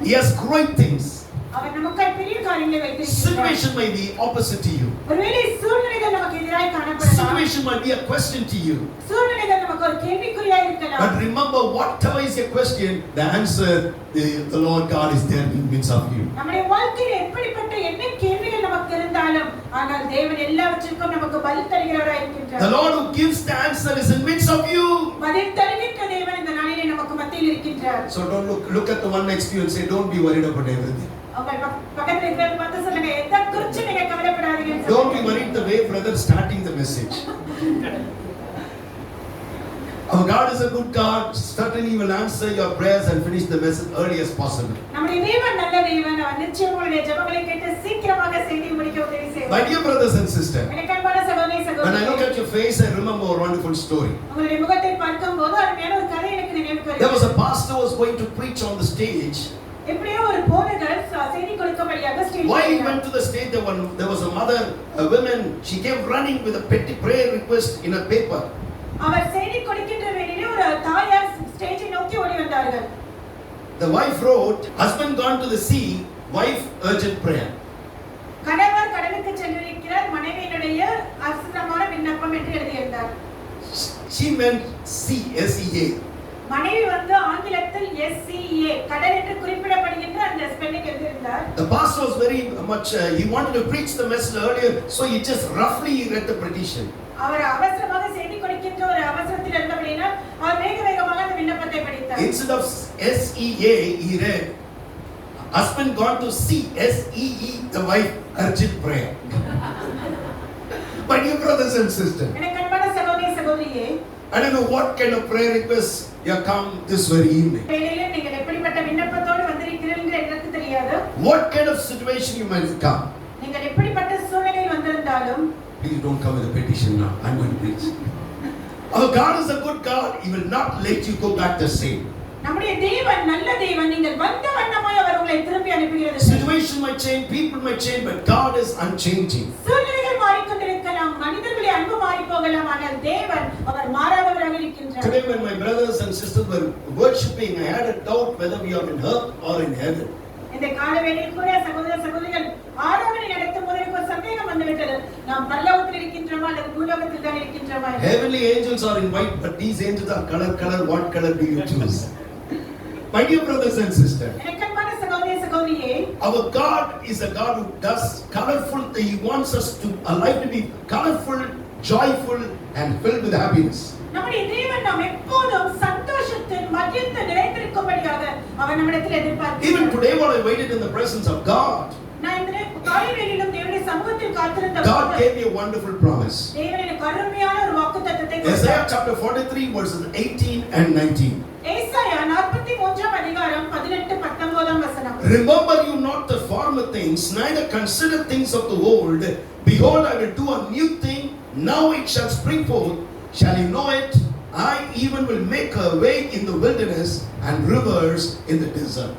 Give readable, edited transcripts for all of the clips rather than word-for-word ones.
He has great things. அவர் நமக்காய் பெரிய காரியங்களை வைத்திருக்கிறார். Situation may be opposite to you. ஒருவேளை சூழ்நிலைகள் நமக்கு எதிராய் காணப்படலாம். Situation might be a question to you. சூழ்நிலைகள் நமக்கு ஒரு கேள்விக்குறியாய் இருக்கலாம். But remember, whatever is your question, the answer, the Lord God is there in midst of you. நம்முடைய வாழ்க்கையில் எப்படிப்பட்ட என்ன கேள்விகள் நமக்கு இருந்தாலும் ஆனால் தேவன் எல்லாவற்றிற்கும் நமக்கு பதில் தருகிறவராய் இருக்கின்றார். The Lord who gives the answer is in midst of you. பதில் தருகின்ற தேவன் இந்த நாளிலே நமக்கு மத்தியில் இருக்கின்றார். So don't look at the one next to you and say, don't be worried about everything. உங்கள் பக்கத்துல இருக்கிறவங்க பார்த்து சொல்லுங்க, எதை குறித்து நீங்க கவலைப்படாதீங்க. Don't be worried the way brother starting the message. Our God is a good God. Certainly will answer your prayers and finish the message early as possible. நம்முடைய தேவன் நல்ல தேவன். அவர் நிச்சயம் உங்களுடைய ஜெபங்களை கேட்டு சீக்கிரமாக செய்தி முடிக்க உதவி செய்வார். My dear brothers and sisters, எனக்கு அன்பான சகோதரனே சகோதரிகளே, when I look at your face, I remember a wonderful story. உங்களுடைய முகத்தை பார்க்கும்போது அருமையான ஒரு கதை எனக்கு நினைவுக்கு வருகிறது. There was a pastor who was going to preach on the stage. எப்படியோ ஒரு போதகர் செய்தி கொடுக்கும்படியாக stage While he went to the stage, there was a mother, a woman. She came running with a petty prayer request in a paper. அவர் செய்தி கொடுக்கின்ற வேளையிலே ஒரு தாயார் ஸ்டேஜை நோக்கி ஓடி வந்தார்கள். The wife wrote, husband gone to the sea, wife urgent prayer. கணவர் கடலுக்கு சென்றிருக்கிறார், மனைவியினுடைய அவசரமான விண்ணப்பம் என்று எழுதியிருந்தார். She meant sea, S-E-A. மனைவி வந்து ஆங்கிலத்தில் SCA கடல் என்று குறிப்பிடப்படுகின்ற அந்த ஸ்பெல்லிங் எழுதியிருந்தார். The pastor was very much he wanted to preach the message earlier, so he just roughly read the petition. அவர் அவசரமாக செய்தி கொடுக்கின்ற ஒரு அவசரத்தில் இருந்தபடியால் அவர் வேகமாக அந்த விண்ணப்பத்தை படித்தார். Instead of SEA he read, husband gone to sea, SEE, the wife urgent prayer. My dear brothers and sisters, எனக்கு அன்பான சகோதரி சகோதரியே, I don't know what kind of prayer requests you have come this very evening. வேளையிலே நீங்கள் எப்படிப்பட்ட விண்ணப்பத்தோடு வந்திருக்கிறீர்கள் என்று எனக்கு தெரியாது. What kind of situation you might have come. நீங்கள் எப்படிப்பட்ட சூழ்நிலையில் வந்திருந்தாலும், Please don't come with a petition now. I'm going to preach. Our God is a good God. He will not let you go back the same. நம்முடைய தேவன் நல்ல தேவன். நீங்கள் வந்த வண்ணமாய் அவர் உங்களை திருப்பி அனுப்புகிறது. Situation might change, people might change, but God is unchanging. சூழ்நிலைகள் மாறிக்கொண்டிருக்கலாம், மனிதர்களுடைய அன்பு மாறி போகலாம், ஆனால் தேவன் அவர் மாறாதவராக இருக்கின்றார். Today when my brothers and sisters were worshiping, I had a doubt whether we are in earth or in heaven. இந்த கால வேளையில் கூட சகோதர சகோதரிகள் ஆராதனை நடத்தும் போது எனக்கு ஒரு சந்தேகம் வந்துவிட்டது. நாம் பரலோகத்தில் இருக்கின்றோமா அல்லது பூலோகத்தில் தான் இருக்கின்றோமா? Heavenly angels are in white, but these angels are color. What color do you choose? My dear brothers and sisters, எனக்கு அன்பான சகோதர சகோதரியே, our God is a God who does colorful. He wants us to our life to be colorful, joyful, and filled with happiness. நம்முடைய தேவன் நாம் எப்போதும் சந்தோஷத்தில் மகிழ்ந்து நிறைந்திருக்கும்படியாக அவர் நம்மிடத்தில் எதிர்பார்க்கிறார். Even today while I waited in the presence of God, நான் இந்த காலையிலும் தேவனுடைய சமூகத்தில் காத்திருந்த God gave me a wonderful promise. தேவன் எனக்கு அருமையான ஒரு வாக்குத்தத்தத்தை Isaiah கொடுத்தார். chapter 43 verses 18 and 19. ஏசாயா 43 அதிகாரம் 18 19 வசனம். Remember you not the former things, neither consider things of the old. Behold, I will do a new thing. Now it shall spring forth. Shall you know it? I even will make a way in the wilderness and rivers in the desert.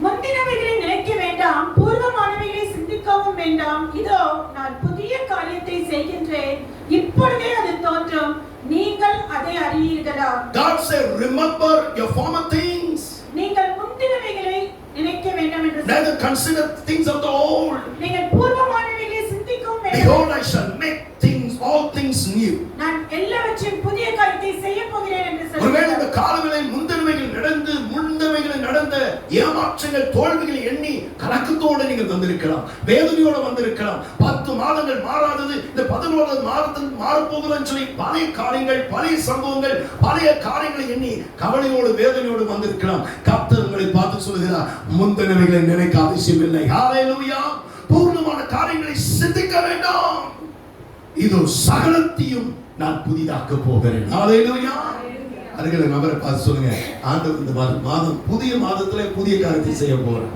முந்தினவைகளை நினைக்க வேண்டாம், பூர்வமானவைகளை சிந்திக்கவும் வேண்டாம். இதோ நான் புதிய காரியத்தை செய்கின்றேன், இப்பொழுதே அது தோன்றும், நீங்கள் அதை அறியீர்களா? God said, remember your former things. நீங்கள் முந்தினவைகளை நினைக்க வேண்டாம் என்று Neither consider things of the old. நீங்கள் பூர்வமானவைகளை சிந்திக்கவும் வேண்டாம். Behold, I shall make all things new. நான் எல்லாவற்றையும் புதிய காரியத்தை செய்ய போகிறேன் என்று ஒருவேளை இந்த சொல்கிறார். காலங்களில் முந்தனவைகள் நடந்த ஏமாற்றங்கள் தோல்விகளை எண்ணி கலக்கத்தோடு நீங்கள் வந்திருக்கலாம், வேதனையோடு வந்திருக்கலாம். 10 மாதங்கள் மாறாதது, இந்த 11வது மாதத்தில் மாறப்போகுதுன்னு சொல்லி பழைய காரியங்கள், பழைய சம்பவங்கள், பழைய காரியங்களை எண்ணி கவலையோடு வேதனையோடு வந்திருக்கலாம். கர்த்தர் உங்களை பார்த்து சொல்கிறார், முந்தனவைகளை நினைக்க அவசியமில்லை. ஹல்லேலூயா. பூர்ணமான காரியங்களை சிந்திக்க வேண்டாம். இதோ சகலத்தையும் நான் புதிதாக்க போகிறேன். ஹல்லேலூயா. அருகில் நபரை பார்த்து சொல்லுங்க, ஆண்டவர் இந்த மாதம் புதிய மாதத்திலே புதிய காரியத்தை செய்ய போறேன்.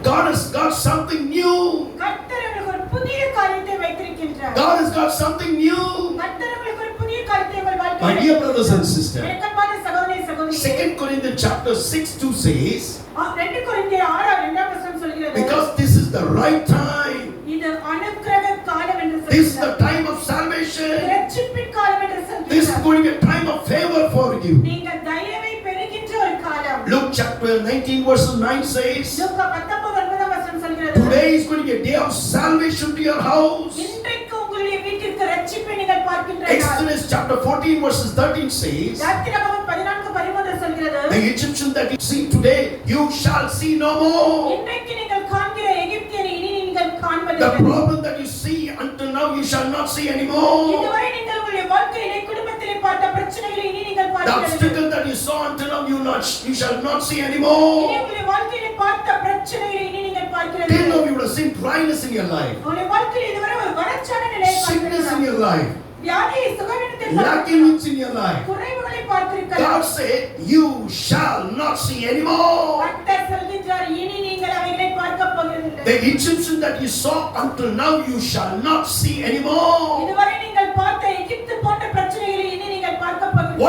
God has got something new. கர்த்தர் உங்களுக்கு ஒரு புதிய காரியத்தை வைத்திருக்கிறார். God has got something new. கர்த்தர் உங்களுக்கு ஒரு புதிய காரியத்தை உங்கள் வாழ்க்கையில். My dear brothers and sisters, எனக்கன்பான சகோதரனே சகோதரிகளே, 2 Corinthians chapter 6:2 says, 2 கொரிந்தியர் 6:2 வசனம் சொல்கிறது, because this is the right time. இது அனுக்கிரக காலம் என்று சொல்கிறது. This is the time of salvation. இரட்சிப்பின் காலம் என்று சொல்கிறது. This is going to be a time of favor for you. நீங்கள் தயவை பெறுகின்ற ஒரு காலம். Luke chapter chapter 19 verse 9 says, லூக்கா 19:9 வசனம் சொல்கிறது, today is going to be a day of salvation to your house. இன்றைக்கு உங்களுடைய வீட்டிற்கு ரட்சிப்பை நீங்கள் பார்க்கின்றீர்கள். Exodus chapter 14 verses 13 says, யாத்திராகமம் 14:13 சொல்கிறது, the Egyptian that you see today, you shall see no more. இன்றைக்கு நீங்கள் காண்கிற எகிப்தியனை இனி நீங்கள் The காண்பதில்லை. problem that you see until now, you shall not see anymore. இதுவரை நீங்கள் உங்களுடைய வாழ்க்கையிலே குடும்பத்திலே பார்த்த பிரச்சனைகளை இனி நீங்கள் The பார்க்கிறீர்கள். obstacle that you saw until now, you shall not see இனி anymore. உங்களுடைய வாழ்க்கையிலே பார்த்த பிரச்சனைகளை இனி நீங்கள் Till பார்க்கிறீர்கள். now, you would have seen dryness in your life, உங்களுடைய வாழ்க்கையில் இதுவரை ஒரு வறட்சியான நிலையை sickness in பார்க்கிறீர்கள். your life, வியாதியை சுகவீனத்தை lacking in your life. குறைவுகளை பார்த்திருக்கலாம். God said, you shall not see anymore. கர்த்தர் சொல்கின்றார், இனி நீங்கள் அவைகளை பார்க்க போகிறதில்லை. The Egyptian that you saw until now, you shall not see anymore. இதுவரை நீங்கள் பார்த்த எகிப்து போன்ற பிரச்சனைகளை இனி நீங்கள் பார்க்க போகிறதில்லை.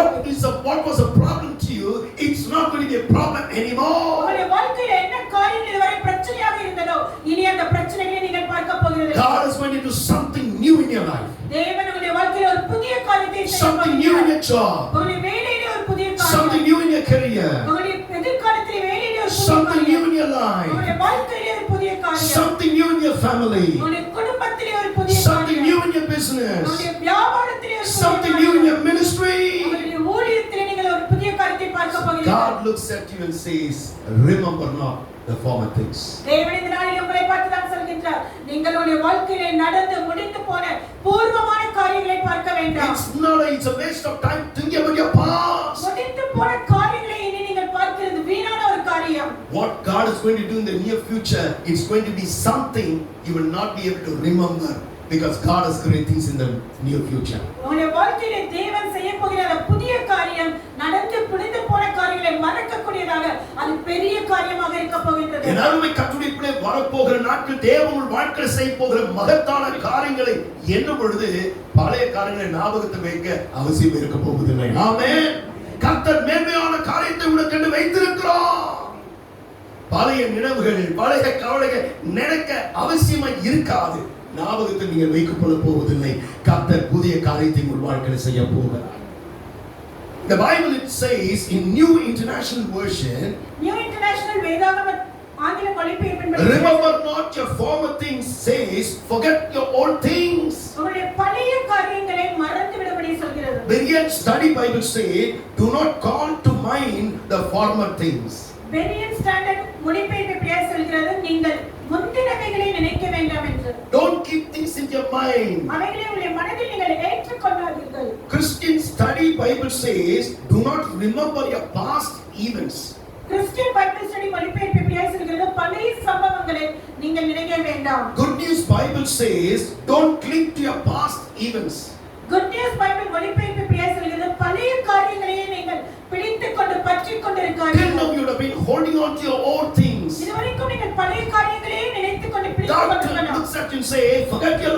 What was a problem to you? It's not going to be a problem anymore. உங்களுடைய வாழ்க்கையில் என்ன காரியம் இதுவரை பிரச்சனையாக இருந்ததோ இனி அந்த பிரச்சனைகளை நீங்கள் பார்க்க போகிறதில்லை. God is going to do something new in your life. தேவன் உங்களுடைய வாழ்க்கையில் ஒரு புதிய காரியத்தை செய்ய Something new in போகிறார். your job. உங்களுடைய வேலையிலே ஒரு புதிய Something காரியம், new in your career. உங்களுடைய எதிர்காலத்திலே வேலையிலே ஒரு புதிய Something new காரியம், in your life. உங்களுடைய வாழ்க்கையிலே ஒரு புதிய காரியம், Something new in your family. உங்களுடைய குடும்பத்திலே ஒரு புதிய Something காரியம், new in your business. உங்களுடைய வியாபாரத்திலே ஒரு புதிய Something new in காரியம், your ministry. உங்களுடைய ஊழியத்திலே நீங்கள் ஒரு புதிய காரியத்தை பார்க்க போகிறீர்கள். God looks at you and says, remember not the former things. தேவன் இந்த நாளில் உங்களை பார்த்து தான் சொல்கின்றார், நீங்கள் உங்களுடைய வாழ்க்கையிலே நடந்து முடிந்து போன பூர்வமான காரியங்களை பார்க்க வேண்டாம். It's a waste of time thinking about your past. முடிந்து போன காரியங்களை இனி நீங்கள் பார்க்கிறது வீணான ஒரு காரியம். What God is going to do in the near future, it's going to be something you will not be able to remember, because God has great things in the near future. உங்களுடைய வாழ்க்கையிலே தேவன் செய்ய போகிற அந்த புதிய காரியம் நடந்து முடிந்து போன காரியங்களை மறக்கக்கூடியதாக அது பெரிய காரியமாக இருக்க போகின்றது. என் அருமை கர்த்தருடைய வரப்போகிற நாட்கள் தேவன் வாழ்க்கையில் செய்ய போகிற மகத்தான காரியங்களை எண்ணும் பொழுது பழைய காரியங்களை ஞாபகத்தில் வைக்க அவசியம் இருக்க போவதில்லை. ஆமென். கர்த்தர் மேன்மையான காரியத்தை உனக்கு வைத்திருக்கிறார். பழைய நினைவுகள், பழைய கவலைகள் நினைக்க அவசியமா இருக்காது. ஞாபகத்தில் நீங்கள் வைத்துக் கொள்ள போவதில்லை. கர்த்தர் புதிய காரியத்தை உங்கள் வாழ்க்கையில் செய்ய போகிறார். The Bible it says in New International Version, new international வேதாகம ஆங்கில மொழிபெயர்ப்பின்படி, remember not your former things, says forget your old things. உங்களுடைய பழைய காரியங்களை மறந்து விடும்படி சொல்கிறது. Berean Study Bible say, do not call to mind the former things. Periyan standard மொழிபெயர்ப்பு இப்படியாக சொல்கிறது, நீங்கள் முந்தினவைகளை நினைக்க வேண்டாம் என்று. Don't keep things in your mind. அவைகளை உங்களுடைய மனதில் நீங்கள் ஏற்றுக்கொள்ளாதீர்கள். Christian Study Bible says, do not remember your past events. Christian Bible study மொழிபெயர்ப்பு இப்படியாக சொல்கிறது, பழைய சம்பவங்களை நீங்கள் நினைக்க வேண்டாம். Good News Bible says, don't cling to your past events. Good news Bible மொழிபெயர்ப்பு இப்படியாக சொல்கிறது, பழைய காரியங்களையே நீங்கள் பிடித்துக் கொண்டு பற்றிக் கொண்டு Till இருக்காதீர்கள். now you would have been holding on to your old things. இதுவரைக்கும் நீங்கள் பழைய காரியங்களையே நினைத்துக் கொண்டு பிடித்துக் God கொண்டிருக்கலாம். looks at you and say, forget your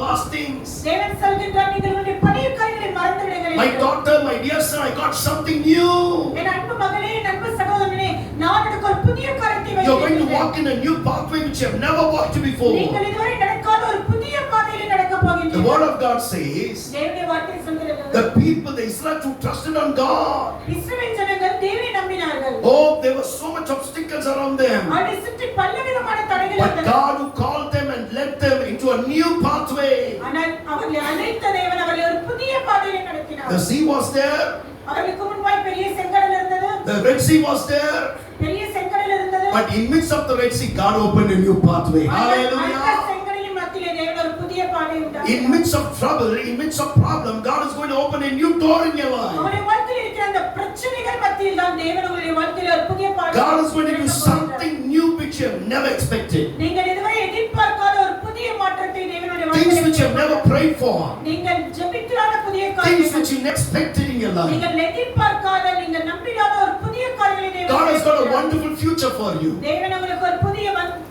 past things. தேவன் சொல்கின்றார், நீங்கள் உங்களுடைய பழைய காரியங்களை மறந்து விடுங்கள் My என்று. daughter, my dear son, I got something new. என் அன்பு மகளே, என் அன்பு சகோதரனே, நான் உனக்கு ஒரு புதிய காரியத்தை You're going to வைத்திருக்கிறேன். walk in a new pathway which you have never walked before. நீங்கள் இதுவரை நடக்காத ஒரு புதிய பாதையிலே நடக்க The போகின்றீர்கள். word of God says, தேவனுடைய வார்த்தை சொல்கிறது, the people, the Israelites who trusted on God, இஸ்ரவேல் ஜனங்கள் தேவனை நம்பினார்கள். oh, there were so much obstacles around them. அவரை சுற்றி பலவிதமான தடைகள் But இருந்தன. God who called them and led them into a new pathway. ஆனால் அவர்களை அழைத்த தேவன் அவர்களை ஒரு புதிய பாதையிலே நடத்தினார். The sea was there, அவர்களுக்கு முன்பாய் பெரிய செங்கடல் இருந்தது, the Red Sea was there, பெரிய செங்கடல் இருந்தது. but in midst of the Red Sea, God opened a new pathway. அந்த Hallelujah. செங்கடலின் மத்தியிலே தேவன் ஒரு புதிய பாதையை In உண்டாக்கினார். midst of trouble, in midst of problem, God is going to open a new door in your life. உங்களுடைய வாழ்க்கையில் இருக்கிற அந்த பிரச்சனைகள் மத்தியில் தான் தேவன் உங்களுடைய வாழ்க்கையில் ஒரு புதிய பாதையை God is going to do திறக்கப் போகிறார். something new which you have never expected. நீங்கள் இதுவரை எதிர்பார்க்காத ஒரு புதிய மாற்றத்தை தேவனுடைய Things வாழ்க்கையில் which you have never prayed for. நீங்கள் ஜெபிக்காத புதிய Things காரியங்கள், which you expected in your life. நீங்கள் எதிர்பார்க்காத, நீங்கள் நம்பிராத ஒரு புதிய காரியங்களை God has got a தேவன் wonderful future for you. தேவன் உங்களுக்கு ஒரு புதிய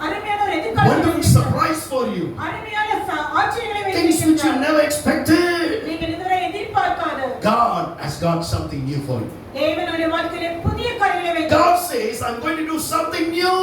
அருமையான ஒரு எதிர்காலத்தை Wonderful வைத்திருக்கிறார். surprise for you. அருமையான ஆச்சரியங்களை Things which you வைத்திருக்கிறார். never expected. நீங்கள் இதுவரை எதிர்பார்க்காத God has got something new for you. தேவனுடைய வாழ்க்கையிலே புதிய காரியங்களை வைத்திருக்கிறார். God says, I'm going to do something new.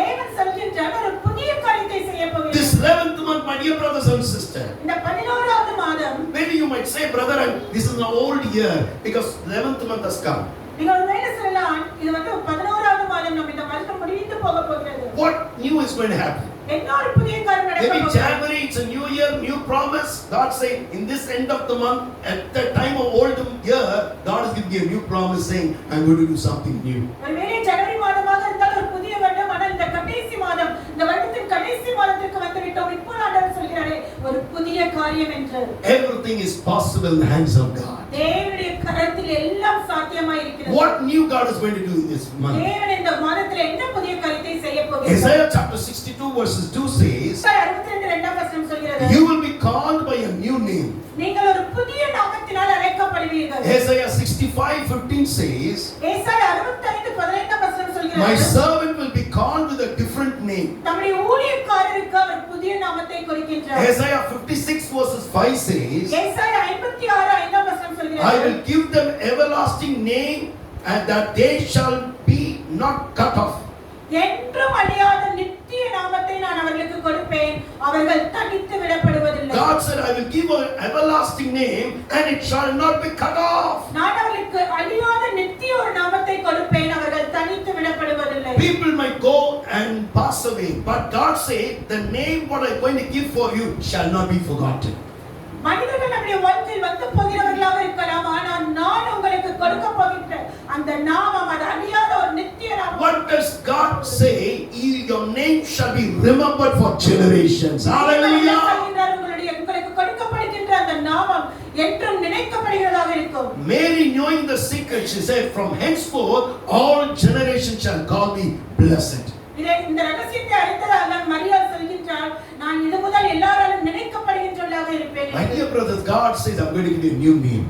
தேவன் சொல்கின்றார், ஒரு புதிய காரியத்தை செய்ய போகிறேன். This 11th month, my dear brothers and sisters, இந்த 11வது மாதம், maybe you might say, brother, this is an old year because 11th month has come. நீங்கள் ஒருவேளை சொல்லலாம், இது வந்து 11வது மாதம் நம்ம இந்த வருஷம் முடிந்து போக போகிறது. What new is going to happen? என்ன ஒரு புதிய காரியம் நடக்க Maybe போகிறது? January, it's a new year, new promise. God saying, in this end of the month, at the time of old year, God is giving you a new promise saying, I'm going to do something new. ஒருவேளை ஜனவரி மாதமாக இருந்தால் ஒரு புதிய வருடம், ஆனால் இந்த கடைசி மாதம், இந்த வருடத்தின் கடைசி மாதத்திற்கு வந்து விட்டோம். இப்போ ஆண்டவர் சொல்கிறாரே ஒரு புதிய காரியம் என்று. Everything is possible in the hands of God. தேவனுடைய கரத்தில் எல்லாம் சாத்தியமாய் இருக்கிறது. What new God is going to do in this month? தேவன் இந்த மாதத்தில் என்ன புதிய காரியத்தை செய்ய போகிறார்? Isaiah chapter 62 verses 2 says, 62 இரண்டாம் வசனம் சொல்கிறது, you will be called by a new name. நீங்கள் ஒரு புதிய நாமத்தினால் அழைக்கப்படுவீர்கள். Isaiah 65:15 says, ஏசாயா 65:15 வசனம் சொல்கிறது, my servant will be called with a different name. நம்முடைய ஊழியக்காரருக்கு அவர் புதிய நாமத்தை கொடுக்கின்றார். Isaiah 56 verses 5 says, ஏசாயா 56:5 வசனம் சொல்கிறது, I will give them everlasting name and that they shall be not cut off. என்றும் அழியாத நித்திய நாமத்தை நான் அவர்களுக்கு கொடுப்பேன், அவர்கள் தனித்து விடப்படுவதில்லை. God said, I will give an everlasting name and it shall not be cut off. நான் அவர்களுக்கு அழியாத நித்திய ஒரு நாமத்தை கொடுப்பேன், அவர்கள் தனித்து விடப்படுவதில்லை. People might go and pass away, but God said, the name what I'm going to give for you shall not be forgotten. மனிதர்கள் நம்முடைய வாழ்க்கையில் வந்து போகிறவர்களாக இருக்கலாம், ஆனால் நான் உங்களுக்கு கொடுக்க போகின்ற அந்த நாமம் அது அழியாத ஒரு நித்திய நாமம். What does God say? Your name shall be remembered for generations. Hallelujah. உங்களுக்கு கொடுக்கப்படுகின்ற அந்த நாமம் என்றும் நினைக்கப்படுகிறதாக இருக்கும். Mary, knowing the secret, she said, from henceforth all generations shall call me blessed. இந்த ரகசியத்தை அறிந்ததால் மரியாள் சொல்கின்றாள், நான் இது முதல் எல்லாராலும் நினைக்கப்படுகின்றவளாக இருப்பேன். My dear brothers, God says, I'm going to give you a new name.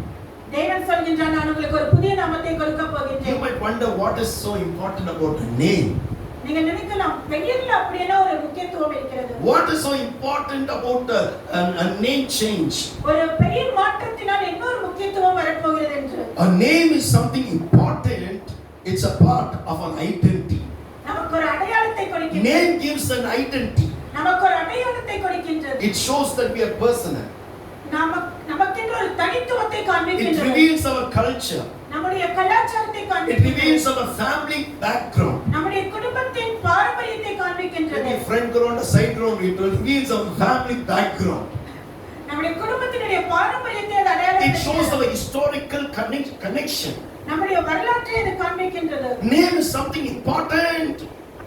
தேவன் சொல்கின்றார், நான் உங்களுக்கு ஒரு புதிய நாமத்தை கொடுக்க You போகின்றேன். might wonder what is so important about a name. நீங்க நினைக்கலாம், பெயர்ல அப்படியே ஒரு முக்கியத்துவம் இருக்கிறது. What is so important about a name change? ஒரு பெயர் மாற்றத்தினால் என்ன ஒரு முக்கியத்துவம் வரப்போகிறது என்று. A name is something important. It's a part of an identity. நமக்கு ஒரு அடையாளத்தை கொடுக்கின்றது. Name gives an identity. நமக்கு ஒரு அடையாளத்தை கொடுக்கின்றது. It shows that we are personal. நமக்கென்று ஒரு தனித்துவத்தை It காண்பிக்கின்றது. reveals our culture. நம்முடைய கலாச்சாரத்தை It காண்பிக்கின்றது. reveals our family background. நம்முடைய குடும்பத்தின் பாரம்பரியத்தை காண்பிக்கின்றது. Maybe front ground or side ground, it reveals our family background. நம்முடைய குடும்பத்தினுடைய பாரம்பரியத்தை அது அடையாளம். It shows our historical connection. நம்முடைய வரலாற்றை அது காண்பிக்கின்றது. Name is something important.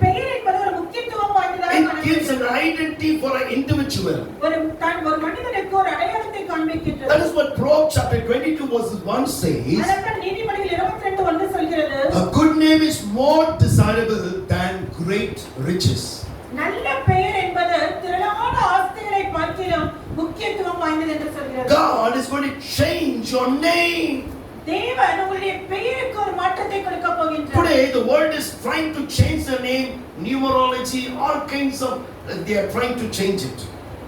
பெயர் என்பது ஒரு முக்கியத்துவம் வாய்ந்ததாக It காண்பிக்கின்றது. gives an identity for an individual. ஒரு மனிதனுக்கு ஒரு அடையாளத்தை காண்பிக்கின்றது. That is what Proverbs chapter 22 verses 1 says. அதனால் நீதிமொழிகள் 22:1 சொல்கிறது, A good name is more desirable than great riches. நல்ல பெயர் என்பது திரளான ஆஸ்திகளை பார்க்கிலும் முக்கியத்துவம் வாய்ந்தது என்று சொல்கிறது. God is going to change your name. தேவன் உங்களுடைய பெயருக்கு ஒரு மாற்றத்தை கொடுக்க போகின்றார். Today the world is trying to change the name, numerology, all kinds of they are trying to change it.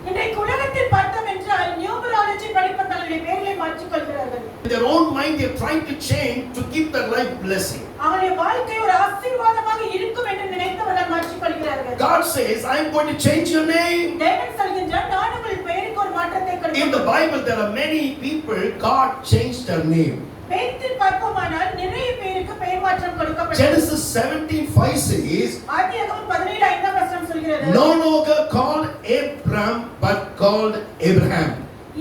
இன்றைக்கு உலகத்தில் பார்த்தோம் என்றால் நியூமராலஜி படிப்பு தங்களுடைய பெயர்களை மாற்றிக் கொள்கிறார்கள். In their own mind they are trying to change to keep their life blessing. அவருடைய வாழ்க்கை ஒரு ஆசீர்வாதமாக இருக்கும் என்று நினைத்தவர்கள் மாற்றிக் கொள்கிறார்கள். God says, I am going to change your name. தேவன் சொல்கின்றார், நான் உங்கள் பெயருக்கு ஒரு மாற்றத்தை In கொடுப்பேன். the Bible there are many people God changed their name. வேதத்தில் பார்ப்போமானால் நிறைய பேருக்கு பெயர் மாற்றம் கொடுக்கப்பட்டது. Genesis 17:5 says, ஆதியாகமம் 17:5 வசனம் சொல்கிறது, no longer called Abram but called Abraham.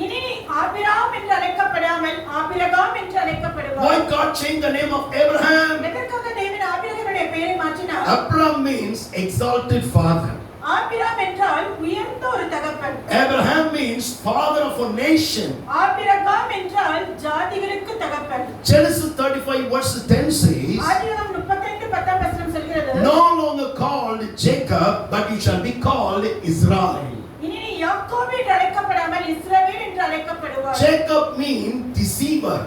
இனி ஆபிராம் என்று அழைக்கப்படாமல் ஆபிரகாம் என்று அழைக்கப்படுவார். Why God changed the name of Abraham? எதற்காக தேவன் ஆபிரகாமுடைய பெயரை மாற்றினார்? Abram means exalted father. Abram என்றால் உயர்ந்த ஒரு தகப்பன். Abraham means father of a nation. Abraham என்றால் ஜாதிகளுக்கு தகப்பன். Genesis 35 verses 10 says, ஆதியாகமம் 35:10 வசனம் சொல்கிறது, no longer called Jacob but you shall be called Israel. இனி நீ யாக்கோபு என்று அழைக்கப்படாமல் இஸ்ரவேல் என்று அழைக்கப்படுவாய். Jacob means deceiver.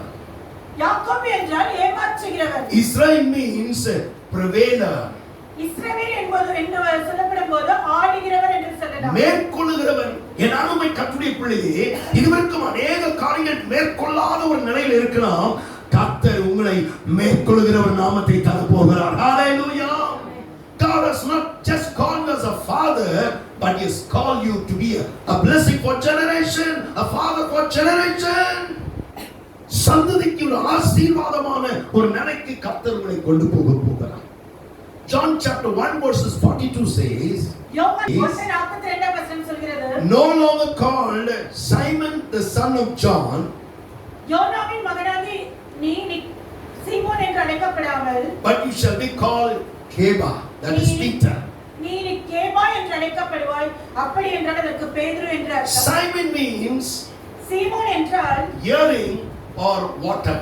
யாக்கோபு என்றால் ஏமாற்றுகிறவன். Israel means prevailer. இஸ்ரவேல் என்பது என்று சொல்லப்படும் போது ஆளுகிறவர் என்று சொல்லலாம். மேற்கொள்ளுகிறவன். என் அருமை கர்த்தருடைய பிள்ளையே, இதுவரைக்கும் அநேக காரியங்கள் மேற்கொள்ளாத ஒரு நிலையில் இருக்கலாம். கர்த்தர் உங்களை மேற்கொள்ளுகிற ஒரு நாமத்தை தர போகிறார். Hallelujah. God has not just called us a father, but He has called you to be a blessing for generation, a father for generation. சந்ததிக்கு ஒரு ஆசீர்வாதமான ஒரு நிலைக்கு கர்த்தர் உங்களை கொண்டு போகிறார். John chapter 1 verses 42 says, யோவான் 1:42 வசனம் சொல்கிறது, no longer called Simon the son of John, யோனாவின் மகனாகி நீ சீமோன் என்று அழைக்கப்படாமல், but you shall be called Keba, that is Peter. நீ கேபா என்று அழைக்கப்படுவாய். அப்படி என்றால் அதற்கு பேதுரு என்று அர்த்தம். Simon means சீமோன் என்றால் hearing or water.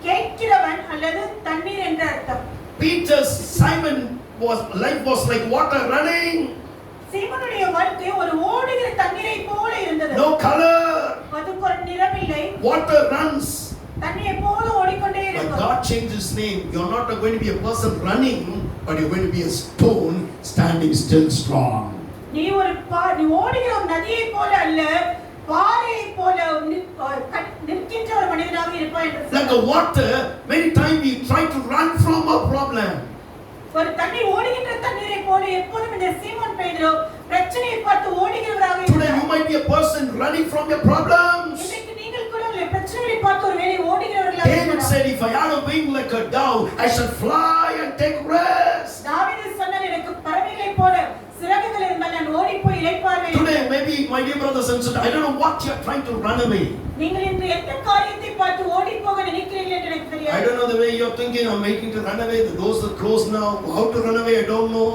கேட்கிறவன் அல்லது தண்ணீர் என்று அர்த்தம். Peter's Simon life was like water running. சீமோனுடைய வாழ்க்கை ஒரு ஓடுகிற தண்ணீரை போல இருந்தது. No color. அதுக்கு ஒரு நிறம் இல்லை. Water runs. தண்ணீரை போல ஓடிக்கொண்டே But இருக்கும். God changed his name. You're not going to be a person running, but you're going to be a stone standing still strong. நீ ஓடுகிற ஒரு நதியை போல அல்ல, பாறையை போல நிற்கின்ற ஒரு மனிதனாக இருப்பாய் என்று சொன்னார். Like a water, many times we try to run from a problem. ஒரு தண்ணீர் ஓடுகின்ற தண்ணீரை போல எப்போதும் இந்த சீமோன் பேதுரு பிரச்சனையை பார்த்து ஓடுகிறவராக Today இருந்தார். you might be a person running from your problems. இன்னைக்கு நீங்கள் கூட உங்கள் பிரச்சனைகளை பார்த்து ஒரு வேளை ஓடுகிறவர்களாக David இருக்கலாம். said, if I had a wing like a dove, I shall fly and take rest. தாவீது சொன்னார், எனக்கு பறவைகளைப் போல சிறகுகள் இருந்தால் நான் ஓடிப் போய் இளைப்பாறுவேன். Today, maybe my dear brothers and sisters, I don't know what you are trying to run away. நீங்கள் இன்று எந்த காரியத்தை பார்த்து ஓடிப் போக நினைக்கிறீர்கள் என்று எனக்கு I தெரியாது. don't know the way you are thinking. I'm making to run away. The doors are closed now. How to run away? I don't know.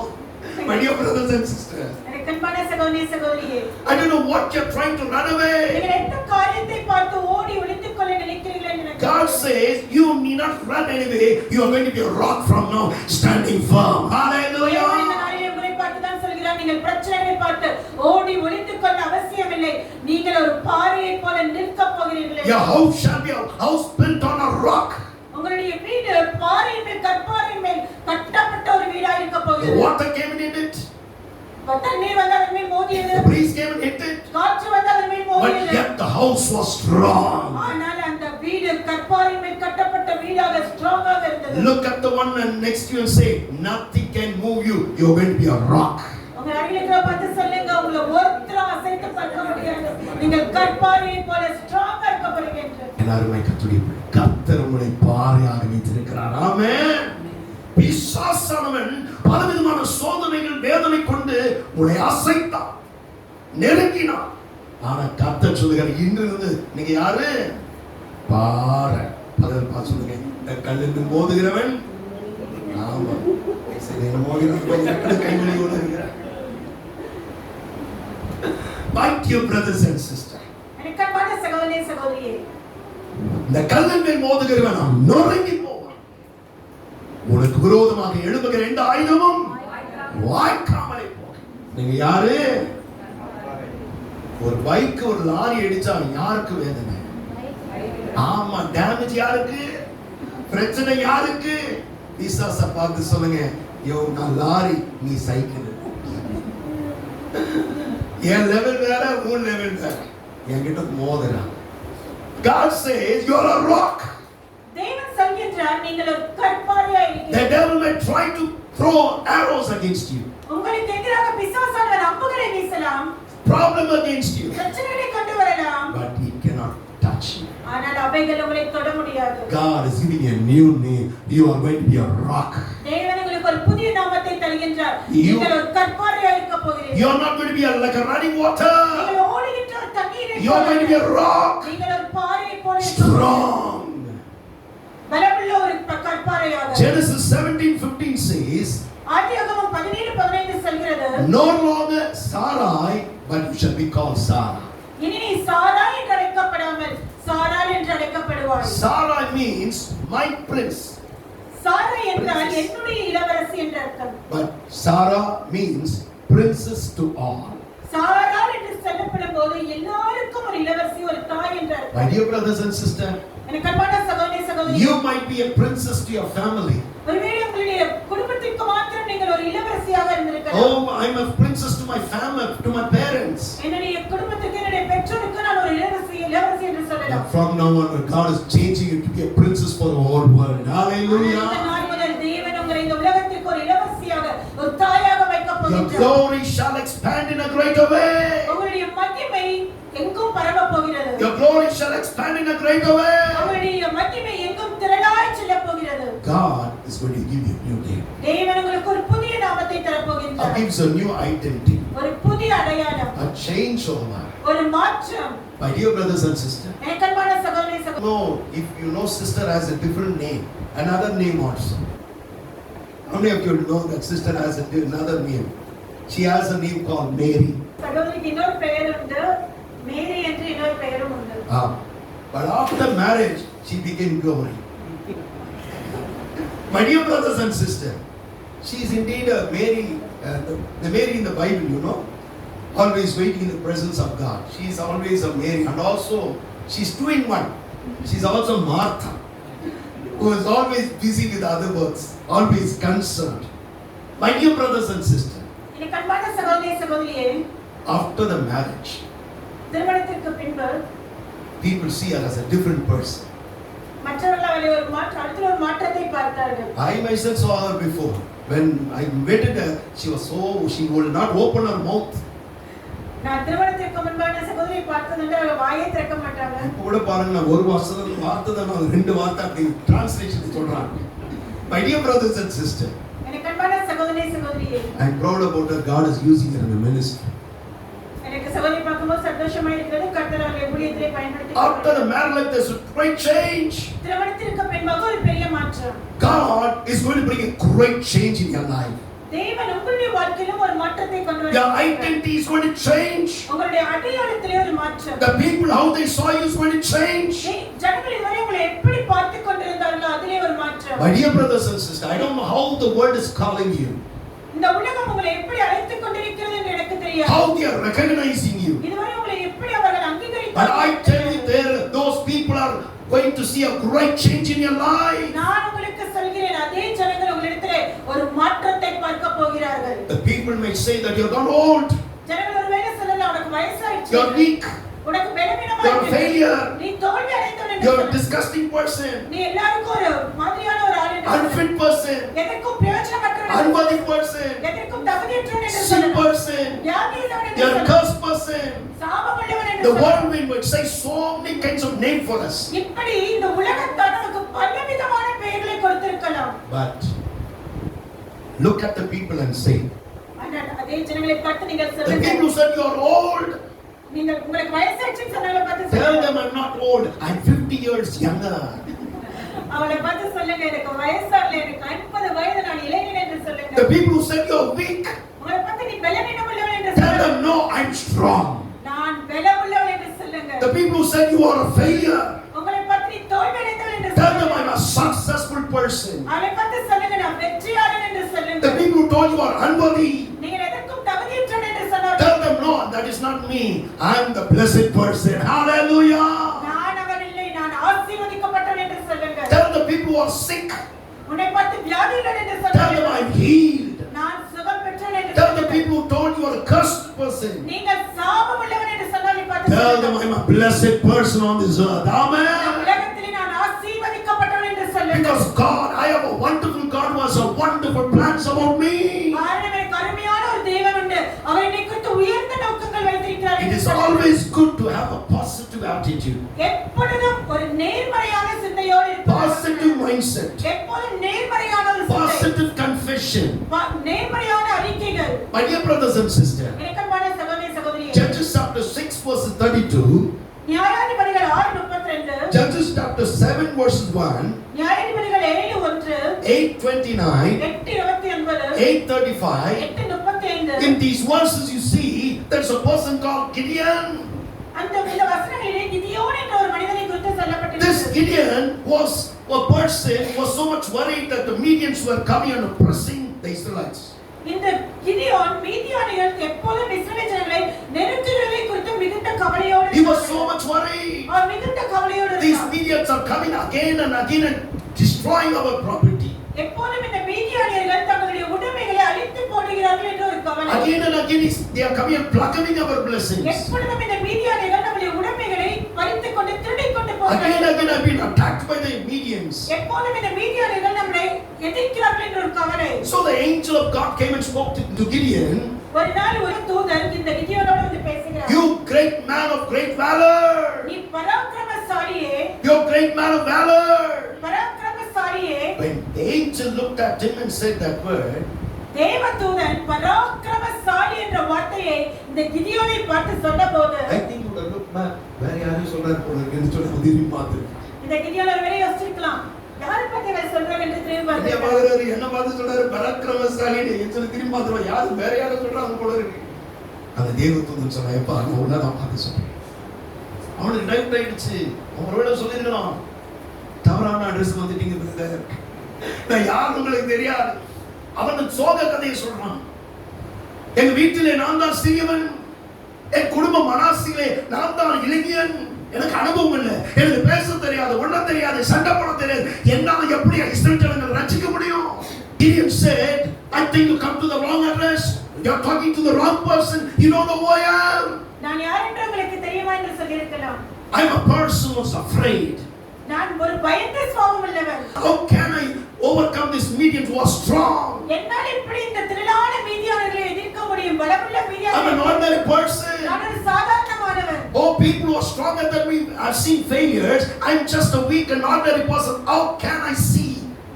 My dear brothers and sisters, எனக்கு அன்பான சகோதரி சகோதரியே, I don't know what you are trying to run away. நீங்கள் எந்த காரியத்தை பார்த்து ஓடி ஒளித்துக் கொள்ள நினைக்கிறீர்கள் என்று எனக்கு God தெரியாது. says you need not run anyway. You are going to be a rock from now, standing firm. தேவன் இந்த Hallelujah. நாளிலே உங்களை பார்த்து தான் சொல்கிறார், நீங்கள் பிரச்சனைகளை பார்த்து ஓடி ஒளித்துக் கொள்ள அவசியமில்லை. நீங்கள் ஒரு பாறையை போல நிற்கப் போகிறீர்கள். Your house shall be a house built on a rock. உங்களுடைய வீடு பாறையின் மேல் கற்பாறையின் மேல் கட்டப்பட்ட ஒரு வீடாக இருக்க The போகிறது. water came and hit it. தண்ணீர் வந்து அதன் மேல் மோதியது, The breeze came and hit it. காற்று வந்து அதன் மேல் But மோதியது. yet the house was strong. ஆனால் அந்த வீடு கற்பாறையின் மேல் கட்டப்பட்ட வீடாக ஸ்ட்ராங்காக இருந்தது. Look at the one and next to you and say, nothing can move you. You're going to be a rock. உங்க அருகில் இருக்கிற பார்த்து சொல்லுங்க, உங்களை ஒருத்தரும் அசைத்து பார்க்க முடியாது. நீங்கள் கற்பாறையை போல ஸ்ட்ராங்கா இருக்க போறீங்க என்று. எல்லாருமே கர்த்தர் உங்களை பாறையாக வைத்திருக்கிறார். ஆமென். பிசாசானவன் பலவிதமான சோதனைகள் வேதனை கொண்டு உங்களை அசைத்தான், நெருங்கினான். ஆனா கர்த்தர் சொல்லுகிறார், இன்றிலிருந்து நீங்க யாரு? பாறை. பலர் பார்த்து சொல்லுங்க, இந்த கல்லுக்கு மோதுகிறவன். ஆமா, சரி, மோதுகிறவன் கைவலி ஓடுகிறார். My dear brothers and sisters, எனக்கு அன்பான சகோதரனே சகோதரியே, இந்த கல்லின் மேல் மோதுகிறவன் அவன் நொறுங்கி போவான். உனக்கு விரோதமாக எழுப்புகிற எந்த ஆயுதமும் வாய்க்காமலே போகும். நீங்க யாரு? ஒரு பைக் ஒரு லாரி அடிச்சா யாருக்கு வேதனை? ஆமா, டேமேஜ் யாருக்கு? பிரச்சனை யாருக்கு? பிசாச பார்த்து சொல்லுங்க, யோ நான் லாரி, நீ சைக்கிள். என் லெவல் வேற, உன் லெவல் வேற. என்கிட்ட மோதுறான். God says you are a rock. தேவன் சொல்கிறார், நீங்கள் ஒரு கற்பாறையா The இருக்கிறீர்கள். devil may try to throw arrows against you, உங்களுக்கு எதிராக பிசாசானவர் அம்புகளை வீசலாம், problem against you, பிரச்சனைகளை கொண்டு வரலாம், but he cannot touch you. ஆனால் அவைகள் உங்களை தொட முடியாது. God is giving you a new name. You are going to be a rock. தேவன் உங்களுக்கு ஒரு புதிய நாமத்தை தருகின்றார். You- நீங்கள் ஒரு கற்பாறையா இருக்க போகிறீர்கள். You are not going to be like a running water. நீங்கள் ஓடுகின்ற ஒரு தண்ணீரை You are going to be a rock, நீங்கள் ஒரு பாறையை போல strong. பலமுள்ள ஒரு கற்பாறையாக. Genesis 17:15 says, ஆதியாகமம் 17:15 சொல்கிறது, no longer Sarai, but you shall be called Sarah. இனி நீ சாரா என்று அழைக்கப்படாமல் சாராள் என்று அழைக்கப்படுவாய். Sarai means my prince, சாரா என்றால் என்னுடைய இளவரசி என்று அர்த்தம். but Sarah means princess to all. சாராள் என்று சொல்லப்படும் போது எல்லாருக்கும் ஒரு இளவரசி, ஒரு தாய் என்று அர்த்தம். My dear brothers and sisters, எனக்கு அன்பான சகோதரி சகோதரி, you might be a princess to your family. ஒருவேளை உங்களுடைய குடும்பத்திற்கு மாத்திரம் நீங்கள் ஒரு இளவரசியாக இருந்திருக்கலாம். Oh, I'm a princess to my family, to my parents. என்னுடைய குடும்பத்துக்கு, என்னுடைய பெற்றோருக்கு நான் ஒரு இளவரசி என்று சொல்லலாம். And from now on, God is changing you to be a princess for the whole world. இந்த Hallelujah. நாள் முதல் தேவன் உங்களை இந்த உலகத்திற்கு ஒரு இளவரசியாக, ஒரு தாயாக வைக்கப் Your போகின்றார். glory shall expand in a greater way. உங்களுடைய மகிமை எங்கும் பரவ போகிறது. Your glory shall expand in a greater way. உங்களுடைய மகிமை எங்கும் திரளாய் செல்ல போகிறது. God is going to give you a new name. தேவன் உங்களுக்கு ஒரு புதிய நாமத்தை தர போகின்றார். Gives a new identity. ஒரு புதிய அடையாளம். A change of life. ஒரு மாற்றம். My dear brothers and sisters. எனக்கு அன்பான சகோதரனே சகோதரி. No, if you know sister has a different name, another name also. How many of you know that sister has another name? She has a name called Mary. சகோதரிக்கு இன்னொரு பெயர் உண்டு. மேரி என்று இன்னொரு பெயரும் உண்டு. But after marriage, she became Glory. My dear brothers and sisters, she is indeed a Mary, the Mary in the Bible, you know, always waiting in the presence of God. She is always a Mary, and also she's two in one. She's also Martha, who is always busy with other works, always concerned. My dear brothers and sisters, எனக்கு அன்பான சகோதரனே சகோதரியே, after the marriage, திருமணத்திற்கு பின்பு people see her as a different person. மற்றவர்கள் அவளை ஒரு அடுத்த ஒரு மாற்றத்தை பார்த்தார்கள். I myself saw her before. When I met her, she would not open her mouth. நான் திருமணத்திற்கு முன்பான சகோதரியை பார்த்ததுண்டு அவள் வாயை திறக்க மாட்டாங்க. இப்போ கூட பாருங்க, நான் ஒரு வார்த்தை தான் நான் ரெண்டு வார்த்தை அப்படி டிரான்ஸ்லேஷன் சொல்றாங்க. My dear brothers and sisters, எனக்கு அன்பான சகோதரனே சகோதரியே, I am proud about her. God is using her in the ministry. எனக்கு சகோதரி பார்க்கும்போது சந்தோஷமா இருக்கிறது. கர்த்தர் அவளை ஊழியத்திலே பயன்படுத்தி After the marriage, there's a great change. திருமணத்திற்கு பின்பாக ஒரு பெரிய மாற்றம். God is going to bring a great change in your life. தேவன் உங்களுடைய வாழ்க்கையிலும் ஒரு மாற்றத்தை கொண்டு Your வருகிறார். identity is going to change. உங்களுடைய அடையாளத்திலே ஒரு மாற்றம். The people how they saw you is going to change. ஜனங்கள் இதுவரை உங்களை எப்படி பார்த்து கொண்டிருந்தார்களோ அதிலே ஒரு மாற்றம். My dear brothers and sisters, I don't know how the world is calling you. இந்த உலகம் உங்களை எப்படி அழைத்துக் கொண்டிருக்கிறது என்று எனக்கு தெரியாது. How they are recognizing you. இதுவரை உங்களை எப்படி அவர்கள் But அங்கீகரித்தார்கள். I tell you, those people are going to see a great change in your life. நான் உங்களுக்கு சொல்கிறேன், அதே ஜனங்கள் உங்களிடத்திலே ஒரு மாற்றத்தை பார்க்க போகிறார்கள். The people may say that you're not old, ஜனங்கள் ஒருவேளை சொல்லலாம், உனக்கு வயசாயிடுச்சு, you're weak, உனக்கு பலவீனமா you're a இருக்கு, failure, நீ தோல்வி அடைந்தவன் என்று you're a சொல்லலாம். disgusting person, நீ எல்லாருக்கும் ஒரு மாதிரியான ஒரு ஆள் என்று unfit person, எதற்கும் பிரயோஜனமற்றவன் என்று unworthy person, எதற்கும் தகுதியற்றவன் என்று sick சொல்லலாம். person, வியாதியுள்ளவன் என்று you're a சொல்லலாம். cursed person. சாபமுள்ளவன் என்று The சொல்லலாம். world will say so many kinds of names for us. இப்படி இந்த உலகத்தார் நமக்கு பலவிதமான பெயர்களை கொடுத்திருக்கலாம். But look at the people and say, ஆனால் அதே ஜனங்களை பார்த்து நீங்கள் the சொல்லுங்க, people who said you're old, நீங்கள் உங்களுக்கு வயசாச்சுன்னு சொன்னவங்களை பார்த்து tell சொல்லுங்க. them I'm not old, I'm 50 years younger. அவளை பார்த்து சொல்லுங்க, எனக்கு வயசாகல, எனக்கு 50 வயது, நான் இளைஞன் என்று சொல்லுங்க. The people who said you're weak, உங்களை பார்த்து நீ பலவீனம் உள்ளவன் என்று tell சொல்லுங்க. them no, I'm strong. நான் பலம் உள்ளவன் என்று சொல்லுங்க. The people who said you are a failure, உங்களை பார்த்து நீ தோல்வி அடைந்தவன் என்று tell them சொல்லுங்க. I'm a successful person. அவளை பார்த்து சொல்லுங்க, நான் வெற்றியாளன் என்று சொல்லுங்க. The people who told you are unworthy, நீங்கள் எதற்கும் தகுதியற்றவன் என்று சொன்னார்கள். tell them no, that is not me. I'm the blessed person. Hallelujah. நான் அவன் இல்லை, நான் ஆசீர்வதிக்கப்பட்டவன் என்று சொல்லுங்க. Tell the people who are sick, உன்னை பார்த்து வியாதியுள்ளவன் என்று tell them சொன்னார்கள். I'm healed. நான் சுகம் பெற்றவன் என்று Tell the சொல்லுங்க. people who told you are a cursed person, நீங்கள் சாபம் உள்ளவன் என்று சொன்னாலே பார்த்து tell them சொல்லுங்க. I'm a blessed person on this earth. இந்த Amen. உலகத்திலே நான் ஆசீர்வதிக்கப்பட்டவன் என்று சொல்லுங்க. Because God, I have a wonderful God who has a wonderful plans about me. காரணம், எனக்கு அருமையான ஒரு தேவன் உண்டு. அவர் என்னை குறித்து உயர்ந்த நோக்கங்கள் வைத்திருக்கிறார் It என்று is சொல்லுங்க. always good to have a positive attitude, எப்பொழுதும் ஒரு நேர்மறையான சிந்தையோடு இருப்பது. positive mindset, எப்போதும் நேர்மறையான ஒரு சிந்தை. positive confession. நேர்மறையான அறிக்கைகள். My dear brothers and sisters, இணக்கமான சகோதர சகோதரியே, Judges chapter 6 verses 32, நியாயாதிபதிகள் 6:32, Judges chapter 7 verses 1, நியாயாதிபதிகள் 7:1, 8:29, 8:29, 8:35. 8:35. In these verses you see there's a person called Gideon. இந்த வசனங்களிலே கிதியோன் என்ற ஒரு மனிதனை குறித்து This சொல்லப்பட்டிருக்கிறது. Gideon was a person who was so much worried that the Midians were coming and oppressing the Israelites. இந்த கிதியோன் மீதியானிகள் எப்போதும் இஸ்ரவேல் ஜனங்களை நெருக்குகிறதை குறித்து மிகுந்த கவலையோடு He was இருந்தார். so much worried. அவர் மிகுந்த கவலையோடு These இருந்தார். Midians are coming again and again and destroying our property. எப்போதும் இந்த மீதியானியர்கள் தங்களுடைய உடைமைகளை அழித்து போடுகிறார்கள் என்ற ஒரு கவலை. Again and again they are coming and plucking our blessings. எப்பொழுதும் இந்த மீதியானியர்கள் நம்முடைய உடைமைகளை பறித்துக் கொண்டு திருடிக் கொண்டு Again போகிறார்கள். and again I've been attacked by the Midians. எப்போதும் இந்த மீதியானியர்கள் நம்மை எதிர்க்கிறார்கள் என்ற ஒரு கவலை. So the angel of God came and spoke to Gideon. ஒரு நாள் ஒரு தூதர் இந்த கிதியோனோடு வந்து பேசுகிறார். You great man of great valor. நீ பராக்கிரமசாலியே, You great man of valor. பராக்கிரமசாலி பராக்கிரமசாலியே. When the angel looked at him and said that word, தேவதூதன் பராக்கிரமசாலி என்ற வார்த்தையை இந்த கிதியோனை பார்த்து சொன்னபோது I think you would have looked back. வேற யாரையும் சொல்றாரு போல இருக்குன்னு சொல்லி திரும்பி பார்த்து. இந்த கிதியோனை வேற யோசிச்சிருக்கலாம். யாரை பத்தி அவர் சொல்றாங்க என்று திரும்பி என்ன பார்த்தாரு. பாக்குறாரு, என்ன பார்த்து சொல்றாரு பராக்கிரமசாலின்னு சொல்லி திரும்பி பார்த்துருவா. யாரு வேற யாரும் சொல்றாங்க போல இருக்கு. அந்த தேவதூதன் சொன்னா, எப்பா நான் உன்னை தான் பார்த்து சொல்றேன். அவனுக்கு டைப் ஆயிடுச்சு. அவன் ஒருவேளை சொல்லிருக்கலாம், தவறான அட்ரஸ்க்கு வந்துட்டீங்க பிரதர், நான் யார் உங்களுக்கு தெரியாது. அவன் சோக கதையை சொல்றான். எங்க வீட்டிலே நான் தான் சிறியவன், என் குடும்ப மனாசிலே நான் தான் இளைஞன், எனக்கு அனுபவம் இல்லை, எனக்கு பேச தெரியாது, ஒண்ண தெரியாது, சண்டை போட தெரியாது, என்னால எப்படி இஸ்ரவேல் ஜனங்களை ரட்சிக்க முடியும்? Gideon said, I think you come to the wrong address, you are talking to the wrong person, you don't know who I am. நான் யார் என்று உங்களுக்கு தெரியுமா என்று சொல்லியிருக்கலாம். I am a person who is afraid. நான் ஒரு பயந்த சுபாவம் உள்ளவன். How can I overcome this Midian who was strong? என்னால் எப்படி இந்த திரளான மீதியானவர்களை எதிர்க்க முடியும்? பலமுள்ள I'm an மீதியானவர்கள். ordinary person. நான் ஒரு சாதாரணமானவன். Oh, people who are stronger than me, I've seen failures. I'm just a weak and ordinary person. How can I see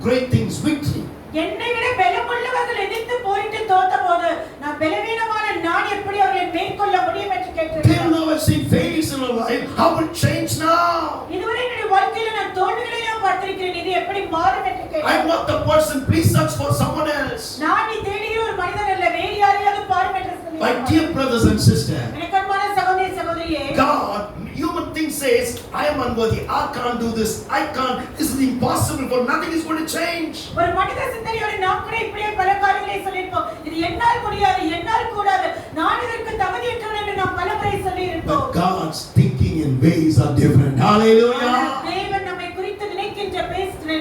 great things, victory? என்னை விட பலமுள்ளவர்கள் எதிர்த்து போரிட்டு தோத்தபோது நான் பலவீனமான நான் எப்படி அவர்களை மேற்கொள்ள முடியும் என்று Till கேட்டிருக்கிறேன். now I've seen failures in my life. How will it change now? இதுவரை என்னுடைய வாழ்க்கையில நான் தோல்விகளை எல்லாம் பார்த்திருக்கிறேன். இது எப்படி மாறும் என்று I'm கேட்டேன். not the person. Please search for someone else. நான் நீ தேடுகிற ஒரு மனிதன் அல்ல, வேறு யாரையாவது பாரும் என்று My சொன்னேன். dear brothers and sisters, எனக்கு அன்பான சகோதரி சகோதரியே, God, human thing says, I am unworthy. I can't do this. I can't. This is impossible. For nothing is going to change. ஒரு மனித சிந்தனையோட நாம் கூட இப்படியே பல காரியங்களை சொல்லியிருப்போம். இது என்னால் முடியாது, என்னால் கூடாது, நான் இதற்கு தகுதியற்றவன் என்று நாம் பலமுறை சொல்லியிருப்போம். But God's thinking and ways are different. Hallelujah. தேவன் நம்மை குறித்து நினைக்கின்ற பேசுகிற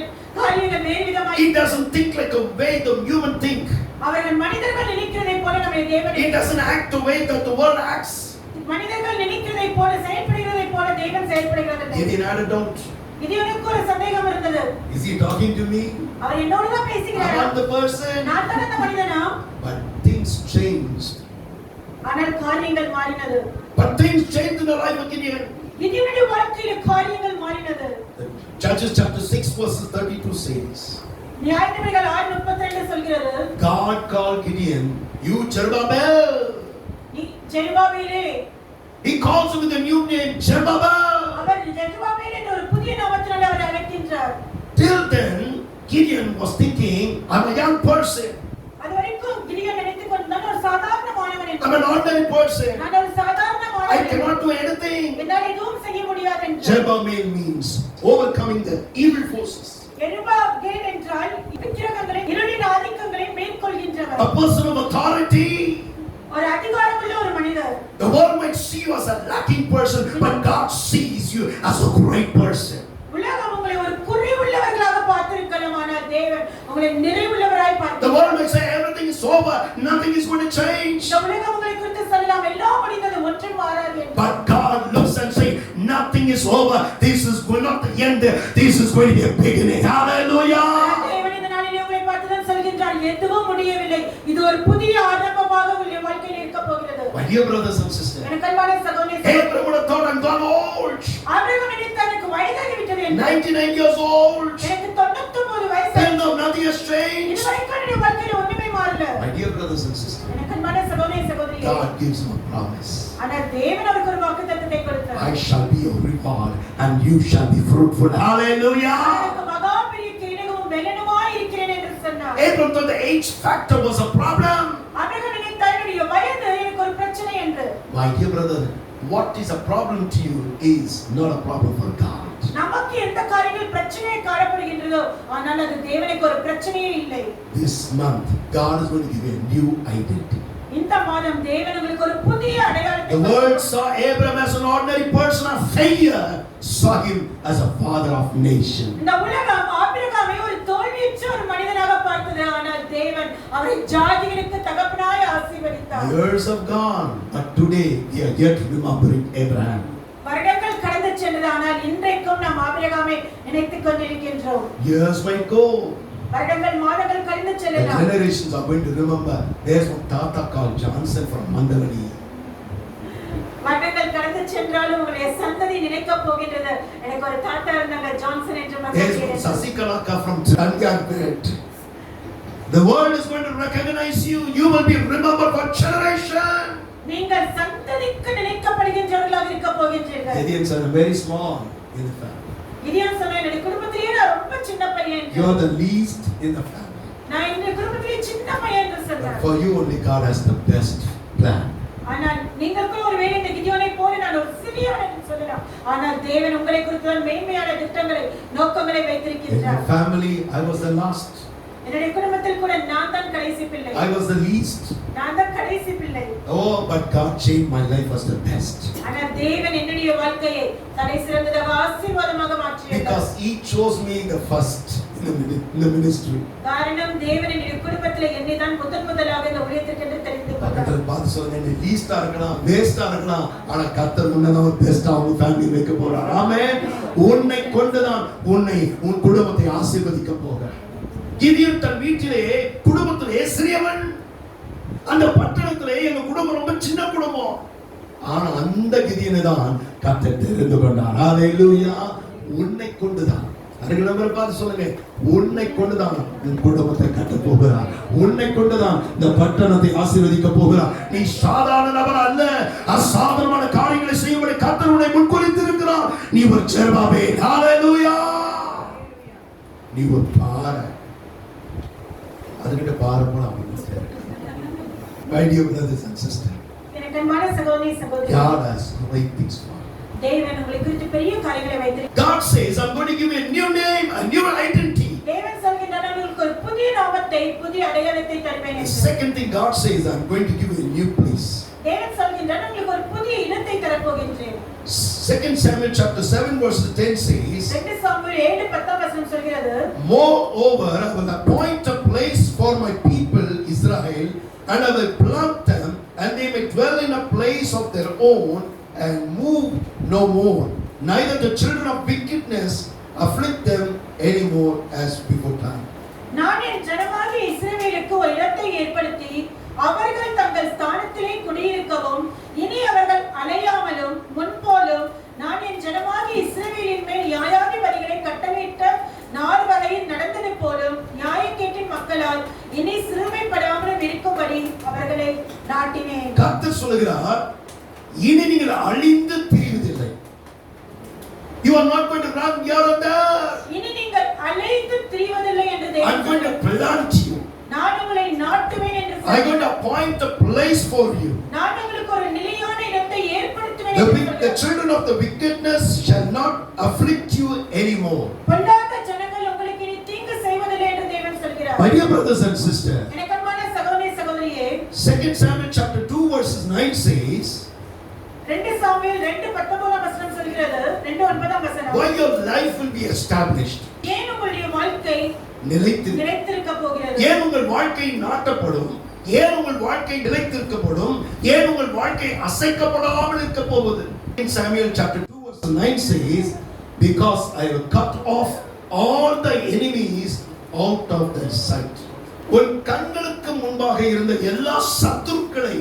காரியங்கள் வேறு விதமாய். He doesn't think like a way the human think. அவர்கள் மனிதர்கள் நினைக்கிறதை போல நம்மை தேவன் He doesn't act the way that the world acts. மனிதர்கள் நினைக்கிறதை போல செயல்படுகிறதை போல தேவன் செயல்படுகிறது. Gideon had a doubt. இது எனக்கு ஒரு சந்தேகம் இருந்தது. Is he talking to me? அவர் என்னோட தான் I'm பேசுகிறாரா? not the person. நான் தான் அந்த மனிதனா? But things changed. ஆனால் காரியங்கள் மாறினது. But things changed in the life of Gideon. கிதியோனுடைய வாழ்க்கையில காரியங்கள் மாறினது. Judges chapter 6 verses 32 says, நியாயாதிபதிகள் 6:32 சொல்கிறது, God called Gideon, you Zerubbabel. நீ ஜெருபாபேலே. He calls him with a new name, Zerubbabel. அவர் ஜெருபாபேல் என்ற ஒரு புதிய நாமத்தினாலே அவரை அழைக்கின்றார். Till then, Gideon was thinking, I'm a young person. அதுவரைக்கும் கிதியோன் நினைத்துக் கொண்டிருந்தான், ஒரு சாதாரணமானவன் என்று. I'm an ordinary person. நான் ஒரு சாதாரணமானவன். I cannot do anything. என்னால் எதுவும் செய்ய முடியாது என்று. Zerubbabel means overcoming the evil forces. Zerubbabel என்றால் விக்கிரகங்களை, இருளின் ஆதிக்கங்களை மேற்கொள்கின்றவர். A person of authority. ஒரு அதிகாரமுள்ள ஒரு மனிதர். The world might see you as a lacking person, but God sees you as a great person. உலகம் உங்களை ஒரு குறைவுள்ளவர்களாக பார்த்திருக்கலாம், ஆனால் தேவன் உங்களை நிறைவுள்ளவராய் The பார்க்கிறார். world might say everything is over, nothing is going to change. இந்த உலகம் உங்களை குறித்து சொல்லலாம், எல்லாம் முடிந்தது, ஒன்றும் மாறாது என்று. But God looks and says, nothing is over. This is not the end. This is going to be a beginning. Hallelujah. தேவன் இந்த நாளிலே உங்களை பார்த்துதான் சொல்கின்றார், எதுவும் முடியவில்லை, இது ஒரு புதிய ஆரம்பமாக உங்களுடைய வாழ்க்கையில் இருக்க போகிறது. My dear brothers and sisters, எனக்கு அன்பான சகோதரி சகோதரிகளே, Abraham would have thought, I'm gone old. Abraham நினைத்தார், எனக்கு வயதாகி விட்டது என்று. 99 years old. எனக்கு 99 வயசு. Till now, nothing has changed. இதுவரைக்கும் என்னுடைய வாழ்க்கையில் ஒன்றுமே மாறல. My dear brothers and sisters, எனக்கு அன்பான சகோதரி சகோதரிகளே, God gives him a promise. ஆனால் தேவன் அவருக்கு ஒரு வாக்குத்தத்தத்தை கொடுத்தார். I shall be your reward and you shall be fruitful. Hallelujah. எனக்கு மகா பெரிய கேடகமும் பெலனுமாய் இருக்கிறேன் என்று சொன்னார். Abraham thought the age factor was a problem. Abraham நினைத்தார், என்னுடைய வயது எனக்கு ஒரு பிரச்சனை என்று. My dear brother, what is a problem to you is not a problem for God. நமக்கு எந்த காரியங்கள் பிரச்சனையை காணப்படுகின்றதோ, ஆனால் அது தேவனுக்கு ஒரு பிரச்சனையே இல்லை. This month, God is going to give you a new identity. இந்த மாதம் தேவன் உங்களுக்கு ஒரு புதிய அடையாளத்தை The world saw Abraham as an ordinary person, a failure, saw him as a father of nations. இந்த உலகம் ஆபிரகாமை ஒரு தோல்வியுற்ற ஒரு மனிதனாக பார்த்தது, ஆனால் தேவன் அவரை ஜாதிகளுக்கு தகப்பனாய் ஆசீர்வதித்தார். The years have gone, but today we are yet remembering Abraham. வருடங்கள் கடந்து சென்றது, ஆனால் இன்றைக்கும் நாம் ஆபிரகாமை நினைத்துக் கொண்டிருக்கின்றோம். Years might go. வருடங்கள் மாதங்கள் கடந்து The செல்லலாம். generations are going to remember. There's one Tata called Johnson from Mandalani. வருடங்கள் கடந்து சென்றாலும் உங்களுடைய சந்ததி நினைக்க போகின்றது. எனக்கு ஒரு தாத்தா இருந்தாங்க, ஜான்சன் என்ற Yes, மகன். Sasikalaka from Chandigarh. The world is going to recognize you. You will be remembered for generation. நீங்கள் சந்ததிக்கு நினைக்கப்படுகின்றவர்களாக இருக்க போகின்றீர்கள். Gideons are very small in the family. Gideon சொன்னான், என்னுடைய குடும்பத்திலேயே நான் ரொம்ப சின்ன பையன். You are the least in the family. நான் இந்த குடும்பத்திலே சின்ன பையன் என்று சொன்னார். For you only God has the best plan. ஆனால் நீங்களுக்கும் ஒருவேளை இந்த கிதியோனை போல நான் ஒரு சிறியவன் என்று சொல்லலாம். ஆனால் தேவன் உங்களை குறித்து மேன்மையான திட்டங்களை, நோக்கங்களை In my வைத்திருக்கிறார். family, I was the last. என்னுடைய குடும்பத்தில் கூட நான் தான் கடைசி பிள்ளை. I was the least. நான் தான் கடைசி பிள்ளை. Oh, but God changed my life as the best. ஆனால் தேவன் என்னுடைய வாழ்க்கையை தலை சிறந்ததாக ஆசீர்வாதமாக மாற்றினார். Because He chose me the first in the ministry. காரணம் தேவன் என்னுடைய குடும்பத்திலே என்னை தான் முதலாக இந்த ஊழியத்திற்கு என்று தெரிந்து கொண்டார். பக்கத்துல பார்த்து சொல்லுங்க, நீ லீஸ்டா இருக்கலாம், வேஸ்டா இருக்கலாம், ஆனா கர்த்தர் முன்னதான் பெஸ்டா உங்க ஃபேமிலி வைக்க போறார். ஆமென். உன்னை கொண்டுதான் உன் குடும்பத்தை ஆசீர்வதிக்க போகிறார். கிதியோன் தன் வீட்டிலே குடும்பத்திலே சிறியவன். அந்த பட்டணத்திலே எங்க குடும்பம் ரொம்ப சின்ன குடும்பம். ஆனா அந்த கிதியோனை தான் கர்த்தர் தெரிந்து கொண்டார். ஹalleluya. உன்னை கொண்டுதான், அருகில் நபரை பார்த்து சொல்லுங்க, உன்னை கொண்டுதான் உன் குடும்பத்தை கட்ட போகிறார். உன்னை கொண்டுதான் இந்த பட்டணத்தை ஆசீர்வதிக்க போகிறார். நீ சாதாரண நபர் அல்ல. அசாதாரணமான காரியங்களை செய்யும்படி கர்த்தர் உன்னை முன்குறித்து இருக்கிறார். நீ ஒரு செர்பாவே. ஹalleluya. நீ ஒரு பாறை. அதுகிட்ட பாறை போல அமைதியா இருக்கு. My dear brothers and sisters, எனக்கு அன்பான சகோதரி சகோதரி, God has great things for you. தேவன் உங்களை குறித்து பெரிய காரியங்களை வைத்திருக்கிறார். God says, I'm going to give you a new name, a new identity. தேவன் சொல்கிறார், உங்களுக்கு ஒரு புதிய நாமத்தை, புதிய அடையாளத்தை தருவேன் The என்று. second thing God says, I'm going to give you a new place. தேவன் சொல்கிறார், உங்களுக்கு ஒரு புதிய இடத்தை தரப் போகின்றேன். 2 Samuel chapter 7 verse 10 says, 2 Samuel 7:10 சொல்கிறது, moreover, I will appoint a place for my people Israel, and I will plant them, and they may dwell in a place of their own, and move no more. Neither the children of wickedness afflict them anymore as before time. நான் என் ஜனமாகிய இஸ்ரவேலுக்கு ஒரு இடத்தை ஏற்படுத்தி அவர்கள் தங்கள் ஸ்தானத்திலே குடியிருக்கவும் இனி அவர்கள் அலையாமலும் முன்போலும் நான் என் ஜனமாகிய இஸ்ரவேலின் மேல் நியாயாதிபதிகளை கட்டளையிட்ட நாள் வரையில் நடந்தது போலும் நியாயக்கேட்டின் மக்களால் இனி சிறுமைப்படாமலும் இருக்கும்படி அவர்களை நாட்டினேன். கர்த்தர் சொல்கிறார், இனி நீங்கள் அழிந்து திரிவதில்லை. You are not going to run here and there. இனி நீங்கள் அலைந்து திரிவதில்லை என்று I'm going to plant you. நான் உங்களை நாட்டுவேன் என்று I'm going to appoint a place for you. நான் உங்களுக்கு ஒரு நிலையான இடத்தை ஏற்படுத்துவேன் என்று The சொல்கிறார். children of the wickedness shall not afflict you anymore. பொல்லாத ஜனங்கள் உங்களுக்கு இனி தீங்கு செய்வதில்லை என்று தேவன் சொல்கிறார். My dear brothers and sisters, எனக்கு அன்பான சகோதரி சகோதரியே, 2 Samuel chapter 2 verses 9 says, 2 Samuel 2:19 சொல்கிறது, 2:9 why your life will be established. ஏன் உங்களுடைய வாழ்க்கை நிலைத்திருக்க போகிறது? ஏன் உங்கள் வாழ்க்கை நாட்டப்படும்? ஏன் உங்கள் வாழ்க்கை நிலைத்திருக்கப்படும்? ஏன் உங்கள் வாழ்க்கை அசைக்கப்படாமல் இருக்க போகுது? In Samuel chapter 2 verse 9 says, because I will cut off all the enemies out of their sight. உன் கண்களுக்கு முன்பாக இருந்த எல்லா சத்துருக்களை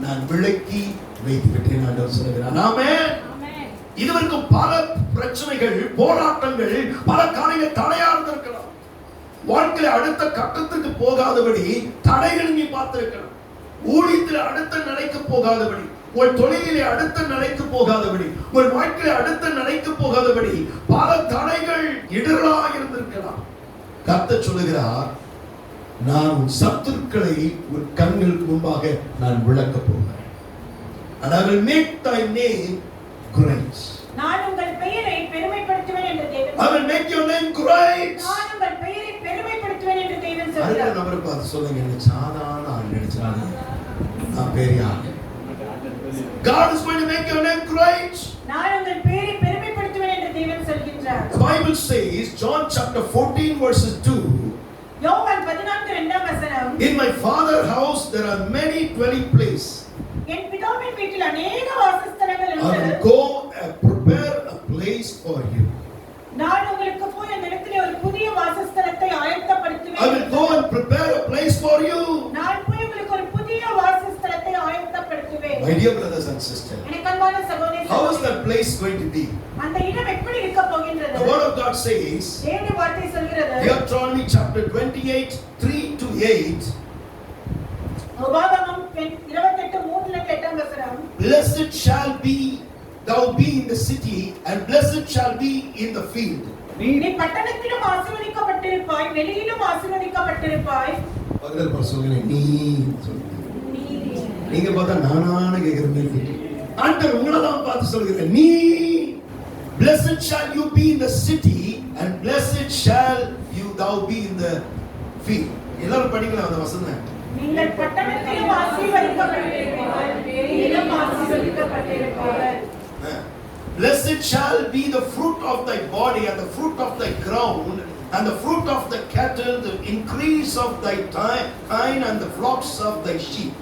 நான் விலக்கி வைத்து விட்டேன் என்று சொல்கிறார். ஆமென். இதுவரைக்கும் பல பிரச்சனைகள், போராட்டங்கள், பல காரியங்கள் தடையா இருந்திருக்கலாம். வாழ்க்கையில அடுத்த கட்டத்துக்கு போகாதபடி தடைகள் நீ பார்த்திருக்கலாம். ஊழியத்தில் அடுத்த நிலைக்கு போகாதபடி, உன் தொழிலிலே அடுத்த நிலைக்கு போகாதபடி, உன் வாழ்க்கையில அடுத்த நிலைக்கு போகாதபடி பல தடைகள் இடர்களாக இருந்திருக்கலாம். கர்த்தர் சொல்லுகிறார், நான் உன் சத்துருக்களை உன் கண்களுக்கு முன்பாக நான் விளக்க போகிறேன். And I will make thy name great. நான் உங்கள் பெயரை பெருமைப்படுத்துவேன் என்று தேவன் I will make your name great. நான் உங்கள் பெயரை பெருமைப்படுத்துவேன் என்று தேவன் அடுத்த சொல்கிறார். நபரை பார்த்து சொல்லுங்க, என்ன சாதாரண ஆள் நினைச்சாங்க, நான் பெரிய ஆள். God is going to make your name great. நான் உங்கள் பெயரை பெருமைப்படுத்துவேன் என்று தேவன் சொல்கிறார். The Bible says, John chapter 14 verses 2, யோவான் 14:2 in my father's house there are many dwelling places. என் பிதாவின் வீட்டில் अनेक வாசஸ்தலங்கள் I உண்டு. will go and prepare a place for you. நான் உங்களுக்கு போய் அந்த இடத்திலே ஒரு புதிய வாசஸ்தலத்தை ஆயத்தப்படுத்துவேன். I will go and prepare a place for you. நான் போய் உங்களுக்கு ஒரு புதிய வாசஸ்தலத்தை ஆயத்தப்படுத்துவேன். My dear brothers and sisters, எனக்கு going to be. அந்த இடம் எப்படி இருக்க போகின்றது? The word of God says, தேவனுடைய வார்த்தை சொல்கிறது, Deuteronomy chapter 28, 3 to 8. உபாகமம் 28:3-8 Blessed shall be thou be in the city, and blessed shall be in the field. நீ பட்டணத்திலும் ஆசீர்வதிக்கப்பட்டிருப்பாய், வெளியிலும் ஆசீர்வதிக்கப்பட்டிருப்பாய். பக்கத்துல பாரு சொல்லுங்க, நீங்க பார்த்தா நானான கேக்குறீங்க. ஆண்டவர் உங்களை தான் பார்த்து சொல்கிறேன், நீ blessed shall you be in the city, and blessed shall you thou be in the field. எல்லாரும் படிக்கலாம் அந்த வசனம். நீங்கள் பட்டணத்திலும் ஆசீர்வதிக்கப்பட்டிருப்பீர்கள், வெளியிலும் ஆசீர்வதிக்கப்பட்டிருப்பீர்கள். Blessed shall be the fruit of thy body, and the fruit of thy ground, and the fruit of the cattle, the increase of thy kine, and the flocks of thy sheep.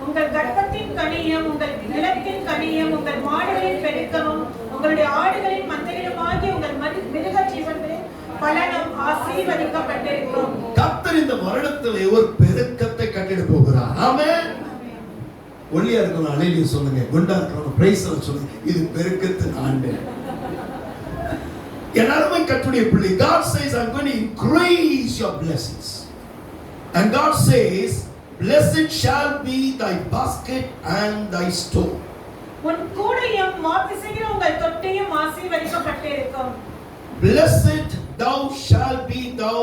உங்கள் கர்ப்பத்தின் கனியும், உங்கள் நிலத்தின் கனியும், உங்கள் மாடுகளின் பெருக்கமும், உங்களுடைய ஆடுகளின் மந்தைகளுமாகிய உங்கள் மிருக ஜீவன்களின் பலனும் ஆசீர்வதிக்கப்பட்டிருக்கும். கர்த்தர் இந்த வருடத்திலே ஒரு பெருக்கத்தை கட்டிட போகிறார். ஆமென். ஒல்லியா இருக்கணும் அலையில சொல்லுங்க, குண்டா இருக்கணும் பிரைஸ் சொல்லுங்க, இது பெருக்கத்தின் ஆண்டு. என் அருமை கர்த்தருடைய பிள்ளை, God says I'm going to increase your blessings, and God says blessed shall be thy basket and thy store. உன் கூடையும் மாப்பிசையும் உங்கள் தொட்டியும் ஆசீர்வதிக்கப்பட்டிருக்கும். Blessed thou shall be thou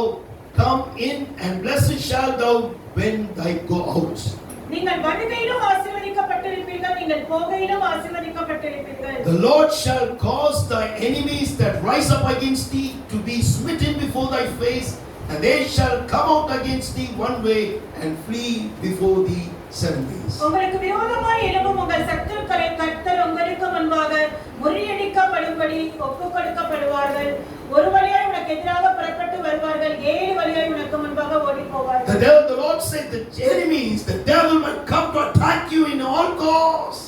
come in, and blessed shall thou when thou go out. நீங்கள் வருகையிலும் ஆசீர்வதிக்கப்பட்டிருப்பீர்கள், நீங்கள் போகையிலும் ஆசீர்வதிக்கப்பட்டிருப்பீர்கள். The Lord shall cause thy enemies that rise up against thee to be smitten before thy face, and they shall come out against thee one way and flee before thee 7 days. உங்களுக்கு விரோதமாய் எழும்பும் உங்கள் சத்துருக்களை கர்த்தர் உங்களுக்கு முன்பாக முறியடிக்கப்படும்படி ஒப்புக் கொடுக்கப்படுவார்கள். ஒரு வழியாய் உனக்கு எதிராக புறப்பட்டு வருவார்கள், 7 வழியாய் உனக்கு முன்பாக ஓடி போவார்கள். The Lord said the enemies, the devil might come to attack you in all course.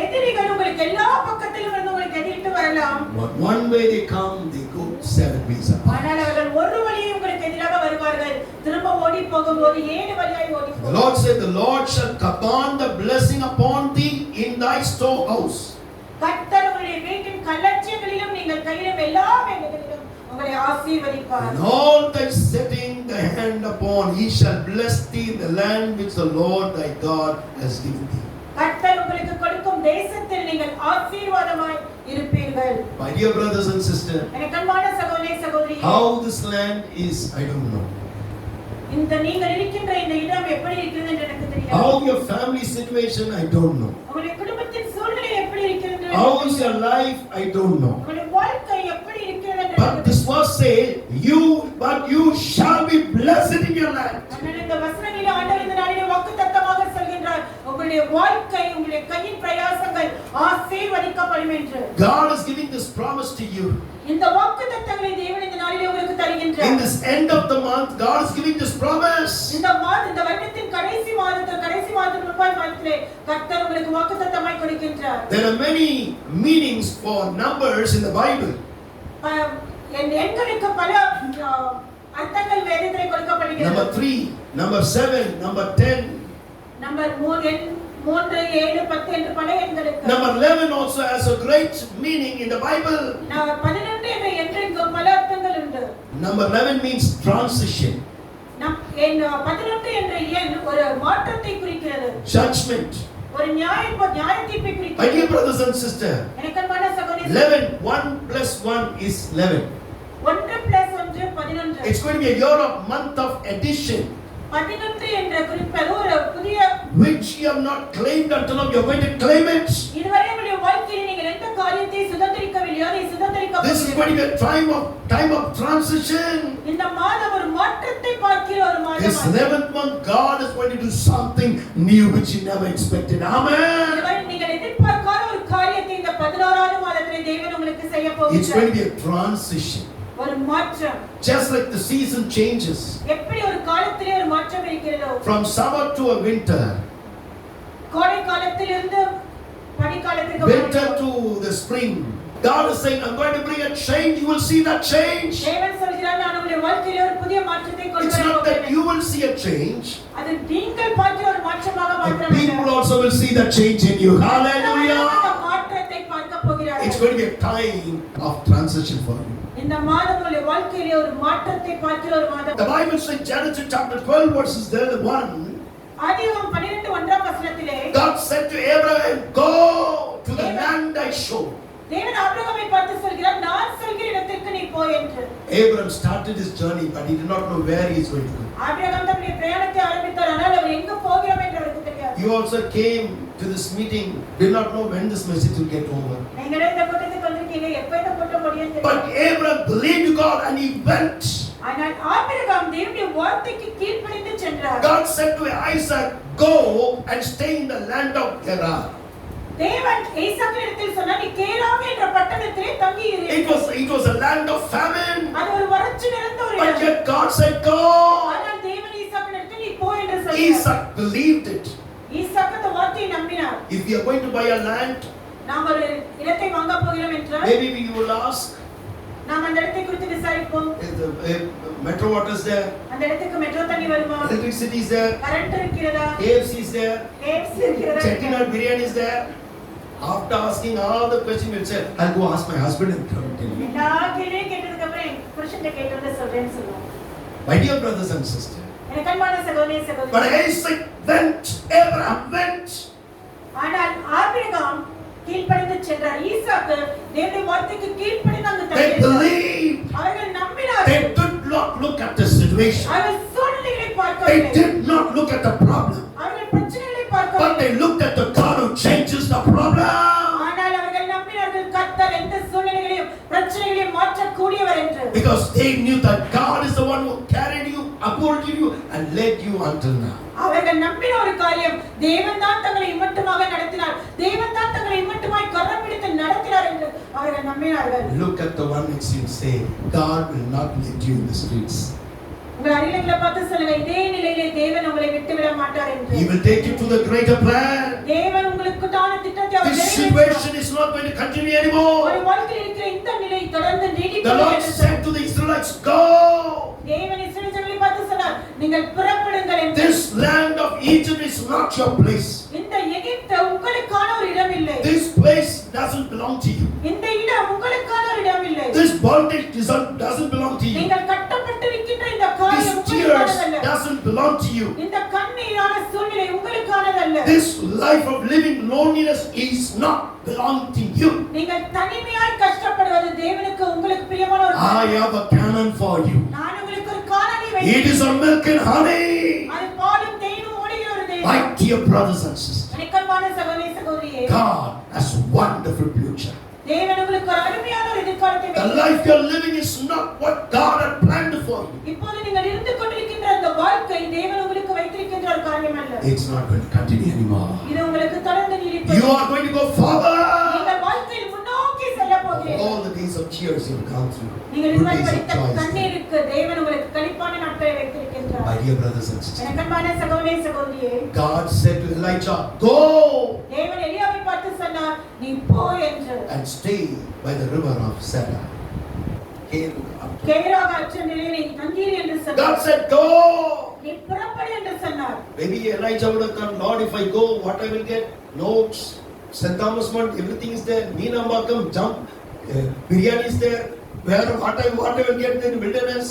எதிரிகள் உங்களுக்கு எல்லா பக்கத்திலும் இருந்து உங்களுக்கு எதிரிட்டு வரலாம். But one way they come, they go 7 ways apart. ஆனால் அவர்கள் ஒரு வழியை உங்களுக்கு எதிராக வருவார்கள், திரும்ப ஓடி போகும்போது 7 வழியாய் ஓடி போவார்கள். The Lord said, the Lord shall command the blessing upon thee in thy storehouse. கர்த்தர் உங்களுடைய வீட்டின் களஞ்சியங்களிலும் நீங்கள் கையிலும் எல்லா வேலைகளிலும் உங்களை ஆசீர்வதிப்பார். And all thy setting thy hand upon, he shall bless thee in the land which the Lord thy God has given thee. கர்த்தர் உங்களுக்கு கொடுக்கும் தேசத்தில் நீங்கள் ஆசீர்வாதமாய் இருப்பீர்கள். My dear brothers and sisters, எனக்கு அன்பான சகோதரனே சகோதரியே, how this land is, I don't know. இந்த நீங்கள் இருக்கின்ற இந்த இடம் எப்படி இருக்கிறது என்று எனக்கு தெரியாது. How your family situation, I don't know. உங்களுடைய குடும்பத்தின் சூழ்நிலை எப்படி இருக்கிறது, How is your life, I don't know. உங்களுடைய வாழ்க்கை எப்படி இருக்கிறது என்று But this verse says, you shall be blessed in your land. இந்த வசனங்களில் ஆண்டவர் இந்த நாளிலே வாக்குத்தத்தமாக சொல்கின்றார், உங்களுடைய வாழ்க்கை, உங்களுடைய கையின் பிரயாசங்கள் ஆசீர்வதிக்கப்படும் என்று. God is giving this promise to you. இந்த வாக்குத்தத்தங்களை தேவன் இந்த நாளிலே உங்களுக்கு தருகின்றார். In this end of the month, God is giving this promise. இந்த வருடத்தின் கடைசி முன்பாய் மாதத்திலே கர்த்தர் உங்களுக்கு வாக்குத்தத்தமாய் கொடுக்கின்றார். There are many meanings for numbers in the Bible. எண்களுக்கு பல அர்த்தங்கள் வேதத்திலே கொடுக்கப்படுகிறது. Number 3, number 7, number 10. நம்பர் 3, 7, 10 என்று பல எண்களுக்கு. Number 11 also has a great meaning in the Bible. 11 என்ற எண்ணிற்கு பல அர்த்தங்கள் உண்டு. Number 11 means transition. 11 என்ற எண் ஒரு மாற்றத்தை குறிக்கிறது. Judgment. ஒரு நியாய தீர்ப்பை குறிக்கிறது. My dear brothers and sisters, எனக்கு அன்பான சகோதரர்களே, 11, 1 plus 1 is 11. 1 plus 1 11. It's going to be a year of month of addition. 11 என்ற குறிப்பது ஒரு புதிய, which you have not claimed until now, you are going to claim it. இதுவரை உங்களுடைய வாழ்க்கையில் நீங்கள் எந்த காரியத்தை சுதந்திரிக்கவில்லையோ அதை சுதந்திரிக்க This is going to be a time of transition. இந்த மாதம் ஒரு மாற்றத்தை பார்க்கிற ஒரு மாதம். This 11th month, God is going to do something new which you never expected. Amen. இதுவரை நீங்கள் எதிர்பார்க்காத ஒரு காரியத்தை இந்த 11வது மாதத்திலே தேவன் உங்களுக்கு செய்ய போகிறார். It's going to be a transition. ஒரு மாற்றம். Just like the season changes. எப்படி ஒரு காலத்திலே ஒரு மாற்றம் இருக்கிறதோ. From summer to a winter. கோடை காலத்திலிருந்து பனி காலத்துக்கு. Winter to the spring. God is saying, I'm going to bring a change. You will see that change. தேவன் சொல்கிறார், நான் உங்களுடைய வாழ்க்கையிலே ஒரு புதிய மாற்றத்தை கொண்டு It's வரப் not that போகிறேன். you will see a change. அது நீங்கள் பார்க்கிற ஒரு மாற்றமாக The மாற்றமல்ல. people also will see that change in you. Hallelujah. மாற்றத்தை பார்க்க போகிறார்கள். It's going to be a time of transition for you. இந்த மாதம் உங்களுடைய வாழ்க்கையிலே ஒரு மாற்றத்தை பார்க்கிற ஒரு மாதம். The Bible says Genesis chapter 12 verses there 1. ஆதியாகமம் 12:1 வசனத்திலே God said to Abraham, go to the land I show. தேவன் ஆபிரகாமை பார்த்து சொல்கிறார், நான் சொல்கிற இடத்திற்கு நீ போ என்று. Abraham started his journey but he did not know where he is going to go. Abraham தன்னுடைய பிரயாணத்தை ஆரம்பித்தார், ஆனால் அவர் எங்க போகிறோம் என்று அவருக்கு தெரியாது. You also came to this meeting, did not know when this message will get over. நீங்க இந்த கூட்டத்துக்கு வந்திருக்கீங்க, எப்ப இந்த கூட்டம் முடியும் தெரியாது. But Abraham believed God and he went. ஆனால் ஆபிரகாம் தேவனுடைய வார்த்தைக்கு கீழ்ப்படிந்து சென்றார். God said to Isaac, go and stay in the land of Gerar. தேவன் ஈசாக்கினிடத்தில் சொன்னார், நீ கேரார் என்ற பட்டணத்திலே தங்கி இரு. It was a land of famine. அது ஒரு வறட்சி நிறைந்த ஒரு But இடம். yet God said, go. ஆனால் தேவன் ஈசாக்கினிடத்தில் நீ போ என்று சொன்னார். Isaac believed it. ஈசாக்கு அந்த வார்த்தையை நம்பினார். If we are going to buy a land, நாம் ஒரு இடத்தை வாங்க போகிறோம் என்றால் maybe we will ask, நாம் அந்த இடத்தை குறித்து விசாரிப்போம். is the metro water is there? அந்த இடத்துக்கு மெட்ரோ தண்ணி வருமா? Electricity is there? கரண்ட் இருக்கிறதா? KFC is there? கேஎஃப்சி இருக்கிறதா? Chettinad biryani is there? After asking all the questions, we'll say, I'll go ask my husband and tell him. எல்லா கேள்வியும் கேட்டதுக்கு அப்புறம் என் புருஷன்ட்ட கேட்டு சொல்றேன்னு சொல்லுவோம். My dear brothers and sisters, எனக்கு அன்பான சகோதரனே சகோதரி. but Isaac went, Abraham went. ஆனால் ஆபிரகாம் கீழ்ப்படிந்து சென்றார். ஈசாக்கு தேவனுடைய வார்த்தைக்கு கீழ்ப்படிந்து அங்கு They தங்கினார். believed. அவர்கள் நம்பினார்கள். They did not look at the situation. அவர்கள் சூழ்நிலைகளை They பார்க்கவில்லை. did not look at the problem. அவர்கள் பிரச்சனைகளை But பார்க்கவில்லை. they looked at the God who changes the problem. ஆனால் அவர்கள் நம்பினார்கள், கர்த்தர் எந்த சூழ்நிலைகளையும் பிரச்சனைகளையும் மாற்றக்கூடியவர் என்று. Because they knew that God is the one who carried you, upholded you and led you until now. அவர்கள் நம்பின ஒரு காரியம், தேவன் தான் தங்களை இம்மட்டுமாக நடத்தினார், தேவன் தான் தங்களை இம்மட்டுமாய் கரம் பிடித்து நடத்தினார் என்று அவர்கள் நம்பினார்கள். Look at the one next to you and say, God will not let you in the streets. உங்கள் அருகிலுள்ள பார்த்து சொல்லுங்க, இதே நிலையிலே தேவன் உங்களை விட்டுவிட மாட்டார் என்று. He will take you to the greater plan. தேவன் உங்களுக்கு தான திட்டத்தை அவர் This நிறைவேற்றுவார். situation is not going to continue anymore. ஒரு வாழ்க்கையில் இருக்கிற இந்த நிலை தொடர்ந்து The நீடிக்கும் Lord என்று said to the Israelites, go. தேவன் இஸ்ரவேல் ஜனங்களை பார்த்து சொன்னார், நீங்கள் புறப்படுங்கள் என்று. This land of Egypt is not your place. இந்த எகிப்து உங்களுக்கான ஒரு இடம் இல்லை. This place doesn't belong to you. இந்த இடம் உங்களுக்கான ஒரு இடம் இல்லை. This bondage doesn't belong to you. நீங்கள் கட்டப்பட்டிருக்கின்ற இந்த This காரியம் tears உங்களுக்கானதல்ல. doesn't belong to you. இந்த கண்ணீரான சூழ்நிலை உங்களுக்கானதல்ல. This life of living loneliness is not belong to you. நீங்கள் தனிமையாய் கஷ்டப்படுவது தேவனுக்கு உங்களுக்கு பிரியமான ஒரு I have a canon for you. நான் உங்களுக்கு ஒரு காரணி It வைத்தேன். is a milk and honey. அது பாலும் தேனும் ஓடுகிற ஒரு தேவன். My dear brothers and sisters, அன்பான சகோதரி சகோதரியே, God has a wonderful future. தேவன் உங்களுக்கு ஒரு அருமையான ஒரு எதிர்காலத்தை The வைத்திருக்கிறார். life you're living is not what God had planned for you. இப்போது நீங்கள் இருந்து கொண்டிருக்கின்ற அந்த வாழ்க்கை தேவன் உங்களுக்கு வைத்திருக்கின்ற ஒரு காரியம் அல்ல. It's not going to continue anymore. இது உங்களுக்கு தொடர்ந்து நீடிப்பது. You are going to go further. நீங்கள் வாழ்க்கையில் முன்னோக்கி செல்ல போகிறீர்கள். All the days of tears you've gone through. நீங்கள் Good இதுவரை days of படித்த joy. கண்ணீருக்கு தேவன் உங்களுக்கு களிப்பான நாட்களை வைத்திருக்கின்றார். My dear brothers and sisters, எனக்கு அன்பான சகோதரனே சகோதரியே, God said to Elijah, go தேவன் எலியாவை பார்த்து சொன்னார், நீ போ என்று. and stay by the river of Sarah. கேராக அச்சனிலே நீ தங்கீர் என்று God சொன்னார். said, go. நீ புறப்படு என்று சொன்னார். Maybe Elijah would have come, Lord, if I go, what I will get? Notes, St. Thomas Mount, everything is there. Meena Markham, jump, biryani is there. What I will get in the wilderness?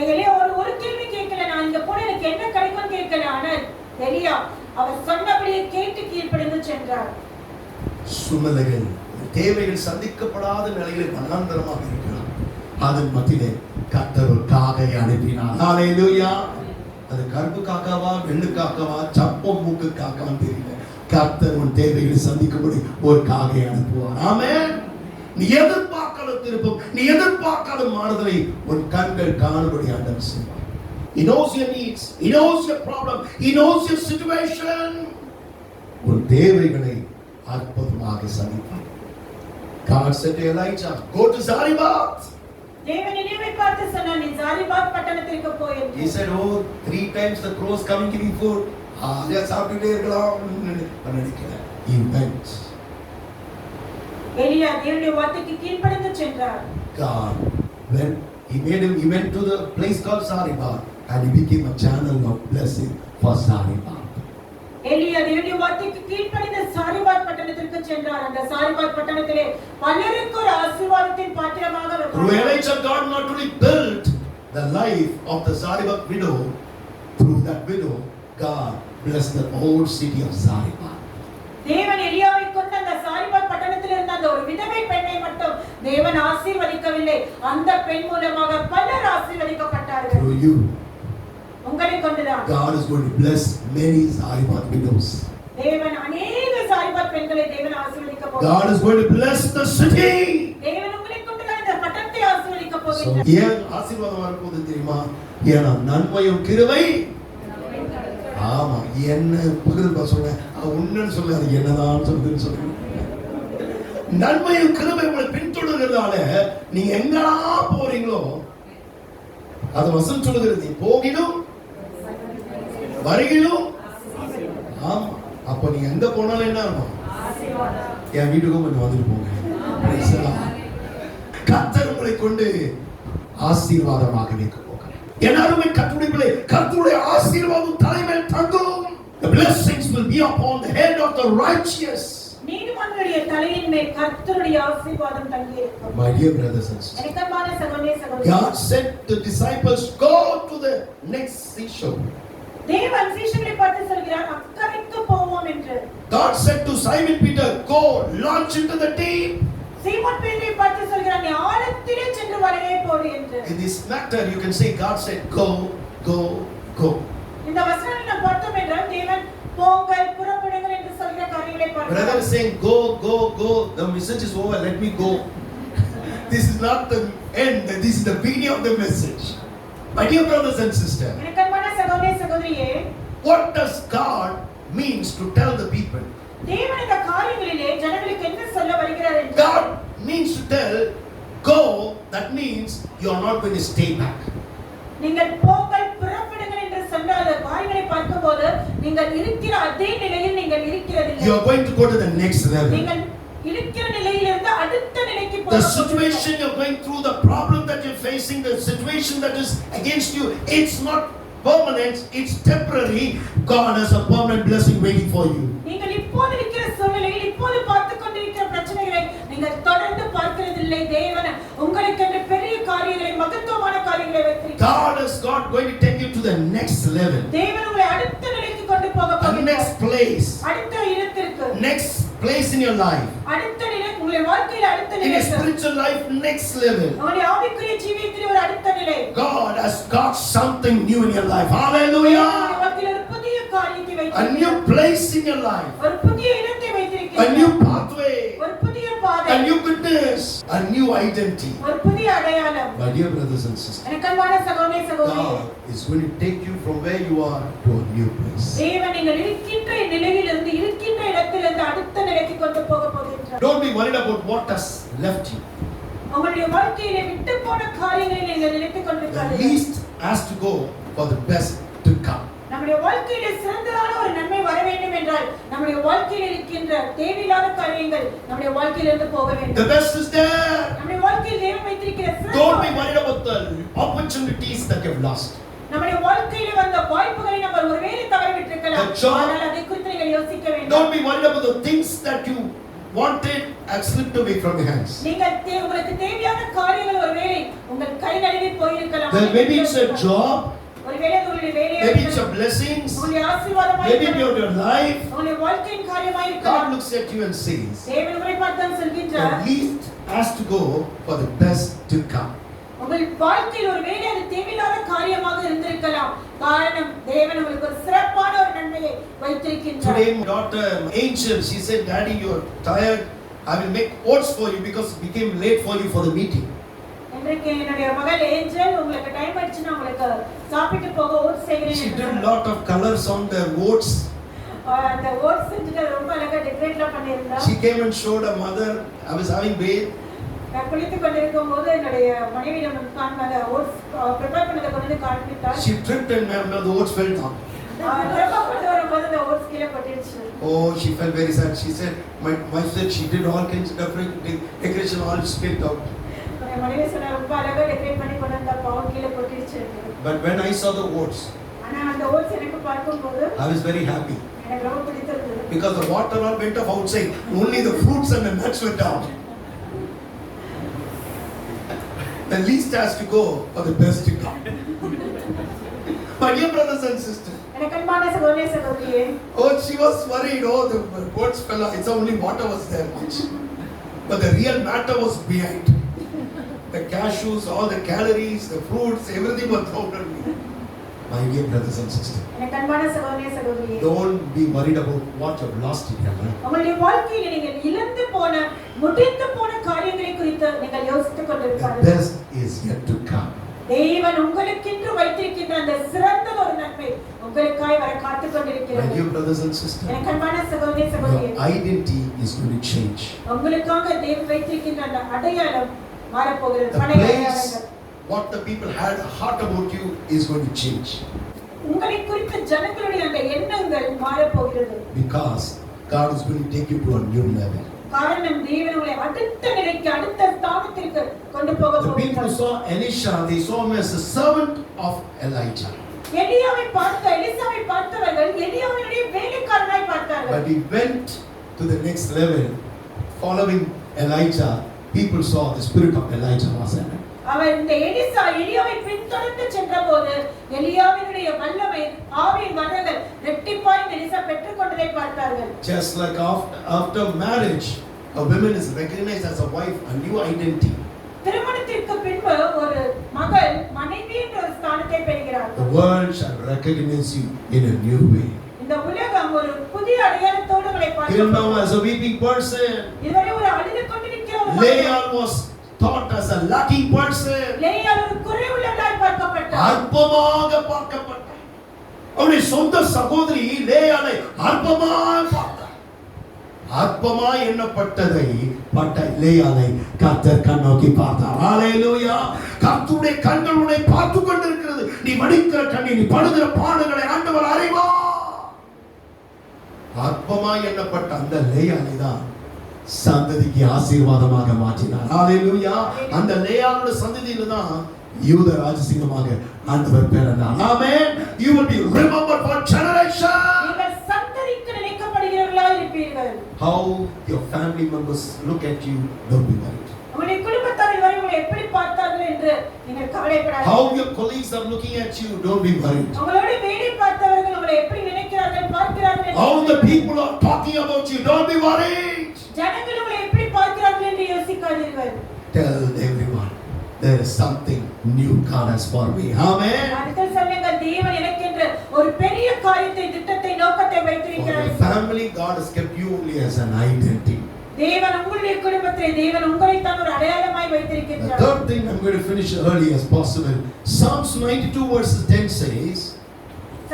எலியா ஒரு கேள்வி கேட்கல, நான் இங்க போன எனக்கு என்ன கிடைக்கும் கேட்கல. ஆனால் எலியா அவர் சொன்னபடியே கேட்டு கீழ்ப்படிந்து சென்றார். சூழ்நிலைகள், தேவைகள் சந்திக்கப்படாத நிலையில் மனாந்தரமாக இருக்கிறார். அதன் மத்தியிலே கர்த்தர் ஒரு காகையை அனுப்பினார். ஹalleluya. அது கருப்பு காக்காவா, வெள்ளை காக்காவா, சப்பம் மூக்கு காக்கான்னு தெரியல. கர்த்தர் உன் தேவைகளை சந்திக்கும்படி ஒரு காகையை அனுப்புவார். ஆமென். நீ எதிர்பார்க்காத திருப்பம், நீ எதிர்பார்க்காத மாறுதலை உன் கண்கள் காணும்படி ஆண்டவர் செய்வார். He knows your needs, he knows your problem, he knows your situation. உன் தேவைகளை அற்புதமாக சந்திப்பார். God said to Elijah, go to Zarephath. தேவன் எலியாவை பார்த்து சொன்னார், நீ சாரிபாத் பட்டணத்திற்கு போ என்று. He said, oh, 3 times the crows coming giving food. அதை சாப்பிட்டுட்டே இருக்கலாம் நினைக்கிறேன். He went. எலியா தேவனுடைய வார்த்தைக்கு கீழ்ப்படிந்து சென்றார். God he went to the place called Zarephath and he became a channel of blessing for Zarephath. எலியா தேவனுடைய வார்த்தைக்கு கீழ்ப்படிந்த சாரிபாத் பட்டணத்திற்கு சென்றார். அந்த சாரிபாத் பட்டணத்திலே பலருக்கு ஒரு ஆசீர்வாதத்தின் பாத்திரமாக அவர் Through Elijah, God not only built the life of the Zarephath widow, through that widow, God blessed the whole city of Zarephath. தேவன் எலியாவை கொண்டு அந்த சாரிபாத் பட்டணத்தில் இருந்த அந்த ஒரு விதவை பெண்ணை மட்டும் தேவன் ஆசீர்வதிக்கவில்லை, அந்த பெண் மூலமாக பலர் ஆசீர்வதிக்கப்பட்டார்கள். Through you, உங்களை கொண்டுதான் God is going to bless many Zarephath widows. தேவன் அநேக சாரிபாத் பெண்களை தேவன் ஆசீர்வதிக்க போகிறார். God is going to bless the city. தேவன் உங்களை கொண்டுதான் இந்த பட்டணத்தை ஆசீர்வதிக்க So, போகிறார். ஏன் ஆசீர்வாதம் வரப்போகுது தெரியுமா? ஏன்னா நன்மையும் கிருபை. ஆமா, என்ன பகிர்ந்து சொல்ல உன்னன்னு சொல்லாது, என்னதான் சொல்லுதுன்னு சொல்லுங்க. நன்மையும் கிருபை உங்களை பின்தொடர்கிறதால நீங்க எங்கெல்லாம் போறீங்களோ அது வசனம் சொல்லுகிறது, போகிலும் வருகிலும். ஆமா, அப்ப நீங்க எங்க போனாலும் என்ன ஆகும்? என் வீட்டுக்கும் கொஞ்சம் வந்துட்டு போங்க. கர்த்தர் உங்களை கொண்டு ஆசீர்வாதமாக வைக்க போகிறார். என் அருமை கர்த்தருடைய பிள்ளையே, கர்த்தருடைய ஆசீர்வாதம் தலைமையில் தங்கும். The blessings will be upon the head of the righteous. நீதிமான்களுடைய தலையின் மேல் கர்த்தருடைய ஆசீர்வாதம் தங்கியிருக்கும். My dear brothers and sisters, எனக்கன்பான சகோதரனே சகோதரிகளே, God said the disciples, go to the next seashore. தேவன் சீஷர்களை பார்த்து சொல்கிறார், அக்கறைக்கு போவோம் என்று. God said to Simon Peter, go launch into the deep. சீமோன் பேதுருவை பார்த்து சொல்கிறார், நீ ஆழத்திலே சென்று வலையை போடு என்று. In this matter you can say God said go, go, go. இந்த வசனத்தை நாம் பார்த்தோம் என்றால் தேவன் போங்கள் புறப்படுங்கள் என்று சொல்கிற காரியங்களை Brother பார்க்கிறோம். is saying go, go, go. The message is over. Let me go. This is not the end. This is the beginning of the message. My dear brothers and sisters, எனக்கன்பான சகோதரனே சகோதரியே, what does God means to tell the people? தேவன் இந்த காரியங்களிலே ஜனங்களுக்கு என்ன சொல்ல வருகிறார் என்று. God means to tell go. That means you are not going to stay back. நீங்கள் போங்கள் புறப்படுங்கள் என்று சொன்ன அந்த காரியங்களை பார்க்கும்போது நீங்கள் இருக்கிற அதே நிலையில் நீங்கள் இருக்கிறதில்லை. You are going to go to the next level. நீங்கள் இருக்கிற நிலையிலிருந்து அடுத்த நிலைக்கு The போக situation you're going through, the problem that you're facing, the situation that is against you, it's not permanent, it's temporary. God has a permanent blessing waiting for you. நீங்கள் இப்போது இருக்கிற சூழ்நிலையில் இப்போது பார்த்துக் கொண்டிருக்கிற பிரச்சனைகளை நீங்கள் தொடர்ந்து பார்க்கிறதில்லை. தேவன் உங்களுக்கு பெரிய காரியங்களை, மகத்துவமான காரியங்களை வைத்திருக்கிறார். God is going to take you to the next level. தேவன் உங்களை அடுத்த நிலைக்கு கொண்டு போக The போகிறார். next place. அடுத்த இடத்திற்கு. Next place in your life. அடுத்த நிலை, உங்களுடைய வாழ்க்கையில் அடுத்த In நிலை. your spiritual life, next level. உங்களுடைய ஆவிக்குரிய ஜீவியத்தில் ஒரு அடுத்த நிலை. God has got something new in your life. Hallelujah. உங்களுடைய வாழ்க்கையில் ஒரு புதிய காரியத்தை A வைத்திருக்கிறார். new place in your life. ஒரு புதிய இடத்தை A வைத்திருக்கிறார். new pathway. ஒரு புதிய பாதை. A new goodness. A new identity. ஒரு புதிய அடையாளம். My dear brothers and sisters, எனக்கன்பான சகோதரனே சகோதரியே, God is going to take you from where you are to a new place. தேவன் நீங்கள் இருக்கின்ற நிலையிலிருந்து இருக்கின்ற இடத்திலிருந்து அடுத்த நிலைக்கு கொண்டு போக போகின்றார். Don't be worried about what has left you. உங்களுடைய வாழ்க்கையிலே விட்டு போன காரியங்களை நீங்கள் நினைத்துக் The கொண்டிருக்காதீர்கள். least has to go for the best to come. நம்முடைய வாழ்க்கையிலே சிறந்ததான ஒரு நன்மை வர வேண்டும் என்றால் நம்முடைய வாழ்க்கையில் இருக்கின்ற தேவையில்லாத காரியங்கள் நம்முடைய வாழ்க்கையிலிருந்து போக வேண்டும். The best is there. நம்முடைய வாழ்க்கையில் தேவன் வைத்திருக்கிற Don't be சிறந்த worried about the opportunities that you've lost. நம்முடைய வாழ்க்கையிலே வந்த வாய்ப்புகளை நம்ம ஒருவேளை தவறவிட்டிருக்கலாம். The job. ஆனால் அதை குறித்து நீங்கள் யோசிக்க வேண்டும். Don't be worried about the things that you wanted and slipped away from your hands. நீங்கள் உங்களுக்கு தேவையான காரியங்கள் ஒருவேளை உங்கள் கை நழுவி போயிருக்கலாம். Then maybe it's a job, ஒருவேளை உங்களுடைய வேலையாக maybe it's இருக்கலாம். your blessings, உங்களுடைய ஆசீர்வாதமாக maybe இருக்கலாம். it's your life. உங்களுடைய வாழ்க்கையின் காரியமாக God இருக்கலாம். looks at you and says, தேவன் உங்களை பார்த்து சொல்கின்றார், the least has to go for the best to come. உங்கள் வாழ்க்கையில் ஒருவேளை அது தேவையில்லாத காரியமாக இருந்திருக்கலாம். காரணம் தேவன் உங்களுக்கு ஒரு சிறப்பான ஒரு நன்மையை வைத்திருக்கின்றார். Today my daughter Angel, she said, Daddy, you're tired. I will make oats for you because it became late for you for the meeting. இன்றைக்கு என்னுடைய மகள் ஏஞ்சல் உங்களுக்கு டைம் ஆயிடுச்சுன்னா உங்களுக்கு சாப்பிட்டு போக ஓட்ஸ் செய்கிறேன் She என்று did a சொன்னார். lot of colors on the oats. அந்த ஓட்ஸ் செஞ்சுட்டு ரொம்ப அழகா டெக்கரேட்லாம் பண்ணியிருந்தா. She came and showed her mother. I was having bath. நான் குளித்துக் கொண்டிருக்கும் போது என்னுடைய மனைவியிடம் அந்த ஓட்ஸ் ப்ரிப்பேர் பண்ணதை கொண்டு வந்து காண்பித்தார். She tripped and the oats fell down. Prepare பண்ணி வரும்போது அந்த ஓட்ஸ் கீழே பட்டுடுச்சு. Oh, she felt very sad. She said, my wife said she did all kinds of decoration, all spilled out. என் மனைவி சொன்னா ரொம்ப அழகா டெக்கரேட் பண்ணி கொண்டு வந்தா பாவம் கீழே பட்டுடுச்சு. But when I saw the oats, ஆனா அந்த ஓட்ஸ் எனக்கு பார்க்கும்போது I was very happy. எனக்கு ரொம்ப பிடித்திருந்தது. Because the water all went off outside. Only the fruits and the nuts went out. The least has to go for the best to come. My dear brothers and sisters. எனக்கு அன்பான சகோதரனே சகோதரியே, Oh, she was worried. Oh, the birds fell off. It's only water was there much. But the real matter was behind. The cashews, all the calories, the fruits, everything was thrown at me. My dear brothers and sisters. எனக்கு அன்பான சகோதரனே சகோதரியே, Don't be worried about what you've lost in your life. உங்களுடைய வாழ்க்கையில் நீங்கள் இழந்து போன முடிந்து போன காரியங்களை குறித்து நீங்கள் யோசித்துக் The கொண்டிருப்பார்கள். best is yet to come. தேவன் உங்களுக்கென்று வைத்திருக்கின்ற அந்த சிறந்த ஒரு நன்மை உங்களுக்காய் வர காத்துக் My கொண்டிருக்கிறது. dear brothers and sisters. எனக்கு அன்பான சகோதரனே சகோதரியே, Your identity is going to change. உங்களுக்காக தேவன் வைத்திருக்கின்ற அந்த அடையாளம் மாறப்போகிறது. The பழைய place, அடையாளங்கள் what the people had a heart about you is going to change. உங்களை குறித்த ஜனங்களுடைய அந்த எண்ணங்கள் மாறப்போகிறது. Because God is going to take you to a new level. காரணம் தேவன் உங்களை அடுத்த நிலைக்கு அடுத்த ஸ்தானத்திற்கு கொண்டு போக The people போகிறார். saw Elisha, they saw him as a servant of Elijah. எலியாவை பார்த்த எலிசாவை பார்த்தவர்கள் எலியாவினுடைய வேலைக்காரனாய் பார்த்தார்கள். But he went to the next level. Following Elijah, people saw the spirit of Elijah was in him. அவர் இந்த எலிசா எலியாவை பின்தொடர்ந்து சென்றபோது எலியாவினுடைய வல்லமை ஆவியின் வரங்கள் இரட்டிப்பாய் எலிசா பெற்றுக்கொண்டதை பார்த்தார்கள். Just like after marriage, a woman is recognized as a wife, a new identity. திருமணத்திற்கு பின்பு ஒரு மகள் மனைவி என்ற ஒரு ஸ்தானத்தை பெறுகிறார். The world shall recognize you in a new way. இந்த உலகம் ஒரு புதிய அடையாளத்தோடு உங்களை Till now பார்க்கிறது. as a weeping person, இதுவரை ஒரு அழுது கொண்டிருக்கிற ஒரு Leah was thought as a lucky person. லேயாள் ஒரு குறைவுள்ளவளாய் பார்க்கப்பட்டார். அற்பமாக பார்க்கப்பட்டார். அவருடைய சொந்த சகோதரி லேயாளை அற்பமாக பார்த்தார். அற்பமாய் எண்ணப்பட்டதை பட்ட லேயாளை கர்த்தர் கண்ணோக்கி பார்த்தார். ஹalleluya. கர்த்தருடைய கண்கள் உன்னை பார்த்து கொண்டிருக்கிறது. நீ வடிக்கிற கண்ணீர், நீ படுகிற பாடுகளை ஆண்டவர் அறிவார். அற்பமாய் எண்ணப்பட்ட அந்த லேயாளை தான் சந்ததிக்கு ஆசீர்வாதமாக மாற்றினார். ஹalleluya. அந்த லேயாளோட சந்ததியில தான் யூத ராஜசிங்கமாக ஆண்டவர் பிறந்தார். ஆமென். You will be remembered for generation. நீங்கள் சந்ததிக்கு நினைக்கப்படுகிறவர்களாய் இருப்பீர்கள். How your family members look at you, don't be worried. உங்களுடைய குடும்பத்தார் இதுவரை உங்களை எப்படி பார்த்தார்கள் என்று நீங்கள் கவலைப்படாதீர்கள். How your colleagues are looking at you, don't be worried. உங்களோட வேலை பார்த்தவர்கள் உங்களை எப்படி நினைக்கிறார்கள் பார்க்கிறார்கள் என்று How the people are talking about you, don't be worried. ஜனங்கள் உங்களை எப்படி பார்க்கிறார்கள் என்று யோசிக்காதீர்கள். Tell everyone there is something new God has for me. Amen. அதுக்கு சொல்லுங்க, தேவன் எனக்கென்று ஒரு பெரிய காரியத்தை திட்டத்தை நோக்கத்தை For வைத்திருக்கிறார். your family, God has kept you only as an identity. தேவன் உங்களுடைய குடும்பத்தை தேவன் உங்களை தான் ஒரு அடையாளமாய் The வைத்திருக்கிறார். third thing I'm going to finish early as possible. Psalms 92 verses 10 says,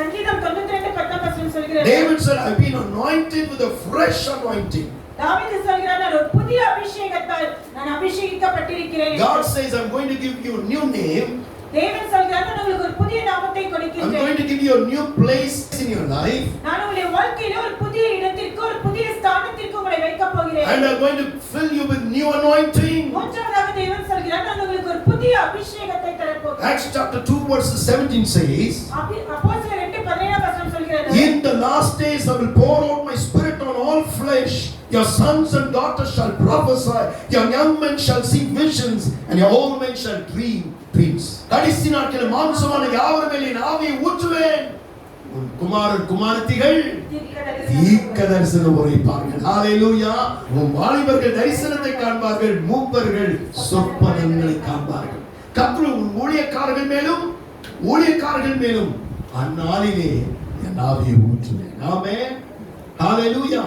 சங்கீதம் 92:10 சொல்கிறது, David said, I've been anointed with a fresh anointing. தாவீது சொல்கிறார், நான் ஒரு புதிய அபிஷேகத்தால் நான் அபிஷேகிக்கப்பட்டிருக்கிறேன். God says, I'm going to give you a new name. தேவன் சொல்கிறார், நான் உங்களுக்கு ஒரு புதிய நாமத்தை I'm கொடுக்கிறேன். going to give you a new place in your life. நான் உங்களுடைய வாழ்க்கையில ஒரு புதிய இடத்திற்கு ஒரு புதிய ஸ்தானத்திற்கு உங்களை வைக்கப் போகிறேன். And I'm going to fill you with new anointing. மூன்றாவதாக தேவன் சொல்கிறார், நான் உங்களுக்கு ஒரு புதிய அபிஷேகத்தை தரப்போகிறேன். Acts chapter 2 verses 17 says, அப்போஸ்தலர் 2:17 சொல்கிறது, In the last days I will pour out my spirit on all flesh. Your sons and daughters shall prophesy. Your young men shall see visions. And your old men shall dream dreams. கடைசி நாட்களில் மாம்சமான யாவர் மேல் என் ஆவியை ஊற்றுவேன். உன் குமாரர் குமாரத்திகள் தீர்க்க தரிசனம் உரைப்பார்கள். ஹalleluya. உன் வாலிபர்கள் தரிசனத்தை காண்பார்கள், மூப்பர்கள் சொப்பனங்களை காண்பார்கள். கர்த்தர் உன் ஊழியக்காரர்கள் மேலும் அந்நாளிலே என் ஆவியை ஊற்றுவேன். ஆமென். ஹalleluya.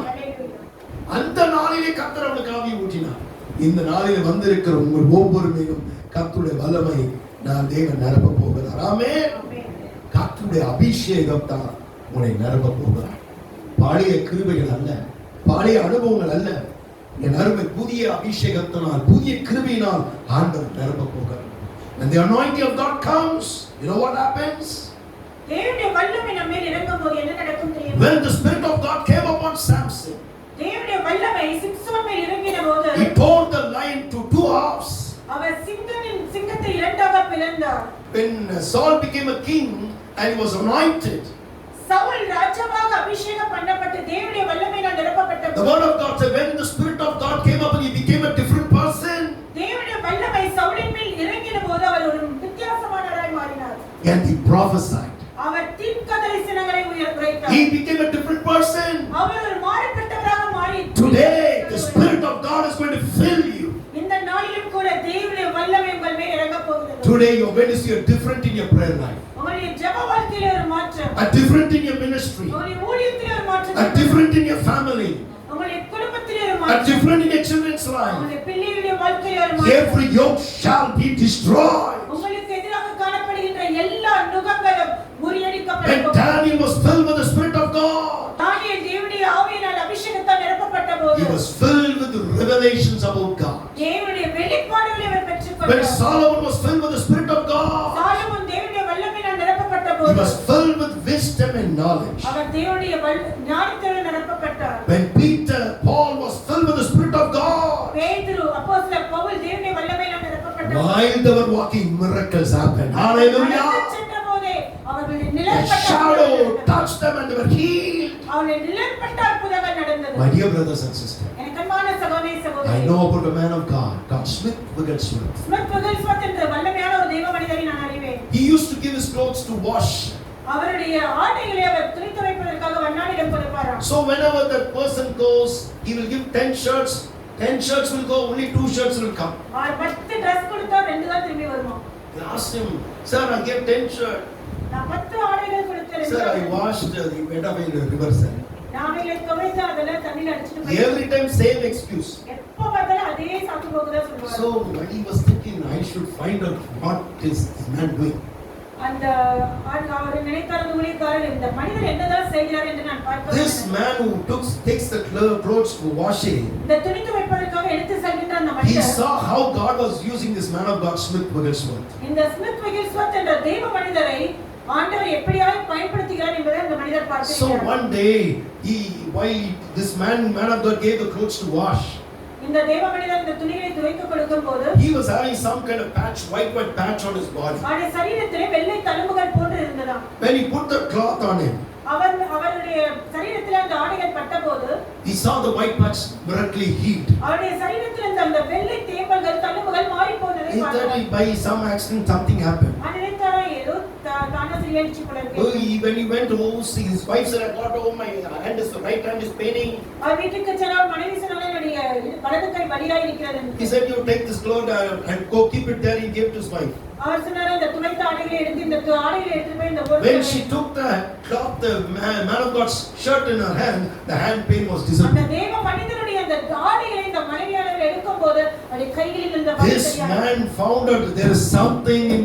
அந்த நாளிலே கர்த்தர் அவனுக்கு ஆவியை ஊற்றினார். இந்த நாளிலே வந்திருக்கிற உங்கள் ஒவ்வொரு மேலும் கர்த்தருடைய வல்லமை நான் தேவன் நிரப்ப போகிறார். ஆமென். கர்த்தருடைய அபிஷேகம் தான் உன்னை நிரப்ப போகிறார். பழைய கிருபைகள் அல்ல, பழைய அனுபவங்கள் அல்ல, என் அருமை புதிய அபிஷேகத்தினால் புதிய கிருபையினால் ஆண்டவர் நிரப்ப போகிறார். When the anointing of God comes, you know what happens? தேவனுடைய வல்லமை நம்ம மேல் இறங்கும்போது என்ன நடக்கும் தெரியுமா? When the spirit of God came upon Samson, தேவனுடைய வல்லமை சிம்சோன் மேல் இறங்கினபோது he tore the lion to two halves. அவர் சிங்கத்தை இரண்டாக பிளந்தார். When Saul became a king and he was anointed, Saul ராஜாவாக அபிஷேகம் பண்ணப்பட்டு தேவனுடைய வல்லமையினால் நிரப்பப்பட்ட The word of God said when the Spirit of God came upon him, he became a different person. தேவனுடைய வல்லமை சவுலின் மேல் இறங்கின போது அவர் ஒரு வித்தியாசமானவராய் மாறினார். And he prophesied. அவர் தீர்க்கதரிசனங்களை உரைத்தார். He became a different person. அவர் ஒரு மாறுபட்டவராக மாறி Today, the Spirit of God is going to fill you. இந்த நாளிலும் கூட தேவனுடைய வல்லமை உங்கள் மேல் இறங்க போகிறது. Today, you're going to see a different in your prayer life, உங்களுடைய ஜெப வாழ்க்கையில ஒரு மாற்றம், a different in your ministry, உங்களுடைய ஊழியத்திலே ஒரு மாற்றம், a different in your family, உங்களுடைய குடும்பத்திலே ஒரு a மாற்றம், different in your children's life. உங்களுடைய பிள்ளைகளுடைய வாழ்க்கையில ஒரு மாற்றம். Every yoke shall be destroyed. உங்களுக்கு எதிராக காணப்படுகின்ற எல்லா நுகங்களும் முறியடிக்கப்பட When போகிறது. Daniel was filled with the Spirit of God, தானியேல் தேவனுடைய ஆவியினால் அபிஷேகத்தால் நிரப்பப்பட்ட போது he was filled with the revelations about God. தேவனுடைய வெளிப்பாடுகளை அவர் When பெற்றுக்கொண்டார். Solomon was filled with the Spirit of God, Solomon தேவனுடைய வல்லமையினால் நிரப்பப்பட்ட he போது was filled with wisdom and knowledge. அவர் தேவனுடைய ஞானத்தால் நிரப்பப்பட்டார். When Paul was filled with the Spirit of God, பேதுரு அப்போஸ்தலர் பவுல் தேவனுடைய வல்லமையினால் நிரப்பப்பட்டார். while they were walking, miracles happened. Hallelujah! சென்றபோதே அவர்களுடைய A நிழற்பட்ட shadow touched them and they were healed. அவருடைய நிழற்பட்ட அற்புதங்கள் நடந்தது. My dear brothers and sisters, எனக்கு அன்பான சகோதரி I சகோதரி, know about a man of God, Smith Wigglesworth. Smith Wigglesworth என்ற வல்லமையான ஒரு தெய்வ மனிதரை நான் அறிவேன். He used to give his clothes to wash. அவருடைய ஆடைகளை அவர் துவைத்து வைப்பதற்காக வண்ணானிடம் கொடுப்பாராம். So whenever that person goes, he will give 10 shirts. 10 shirts will go, only 2 shirts will come. Our 10 Dress கொடுத்தா 2 தான் திரும்பி வருமா. He asked him, sir, I gave 10 shirts. நான் 10 ஆடைகள் கொடுத்தேன். Sir, I washed the went away in the river. Sir. நான் அவைகளை துவைத்து அதெல்லாம் தண்ணில அடிச்சிட்டு போய் Every time same excuse. எப்ப பார்த்தாலும் அதே சாக்கு போக்குதா சொல்லுவார். So when he was thinking, I should find out what is this man doing. அந்த அவர் நினைத்தார் ஊழியக்காரர் இந்த மனிதர் என்னதான் செய்கிறார் என்று நான் பார்க்கிறேன். This man who takes the clothes for washing, இந்த துணி துவைப்பதற்காக எடுத்து செல்கின்ற அந்த he மனிதர் saw how God was using this man of God, Smith Wigglesworth. இந்த ஸ்மித் விகில்ஸ்வர்த் என்ற தெய்வ மனிதரை ஆண்டவர் எப்படியாவது பயன்படுத்துகிறார் என்பதை அந்த மனிதர் So பார்க்கிறார். one day, while this man of God gave the clothes to wash, இந்த தெய்வ மனிதர் இந்த துணிகளை துவைக்க கொடுக்கும்போது he was having some kind of patch, white patch on his body. அவருடைய சரீரத்திலே வெள்ளை தழும்புகள் போன்று இருந்ததாம். When he put the cloth on him, அவருடைய சரீரத்திலே அந்த ஆடைகள் பட்டபோது he saw the white patch miraculously healed. அவருடைய சரீரத்தில் இருந்த அந்த வெள்ளை தேம்பல்கள் தழும்புகள் மாறி போனதை He பார்த்தார். thought by some accident something happened. நினைத்தாரா ஏதோ தானா சரியாயிடுச்சு போல Oh, இருக்கு. when he went home, his wife said, "I got home, my hand is right hand is paining." அவர் வீட்டுக்கு சென்றார். மனைவி சொன்னாங்க என்னுடைய வலது கை வலியாய் இருக்கிறது என்று. He said, "You take this cloth and go keep it there." He gave to his wife. அவர் சொன்னார் இந்த துவைத்த ஆடைகளை எடுத்து இந்த ஆடைகளை எடுத்து போய் இந்த When she took the cloth, the man of God's shirt in her hand, the hand pain was அந்த disappearing. தேவ மனிதனுடைய அந்த ஆடைகளை இந்த மனைவியாளர் எடுக்கும்போது அவருடைய கைகளில் இருந்த வலி This சரியாக man found out there is something in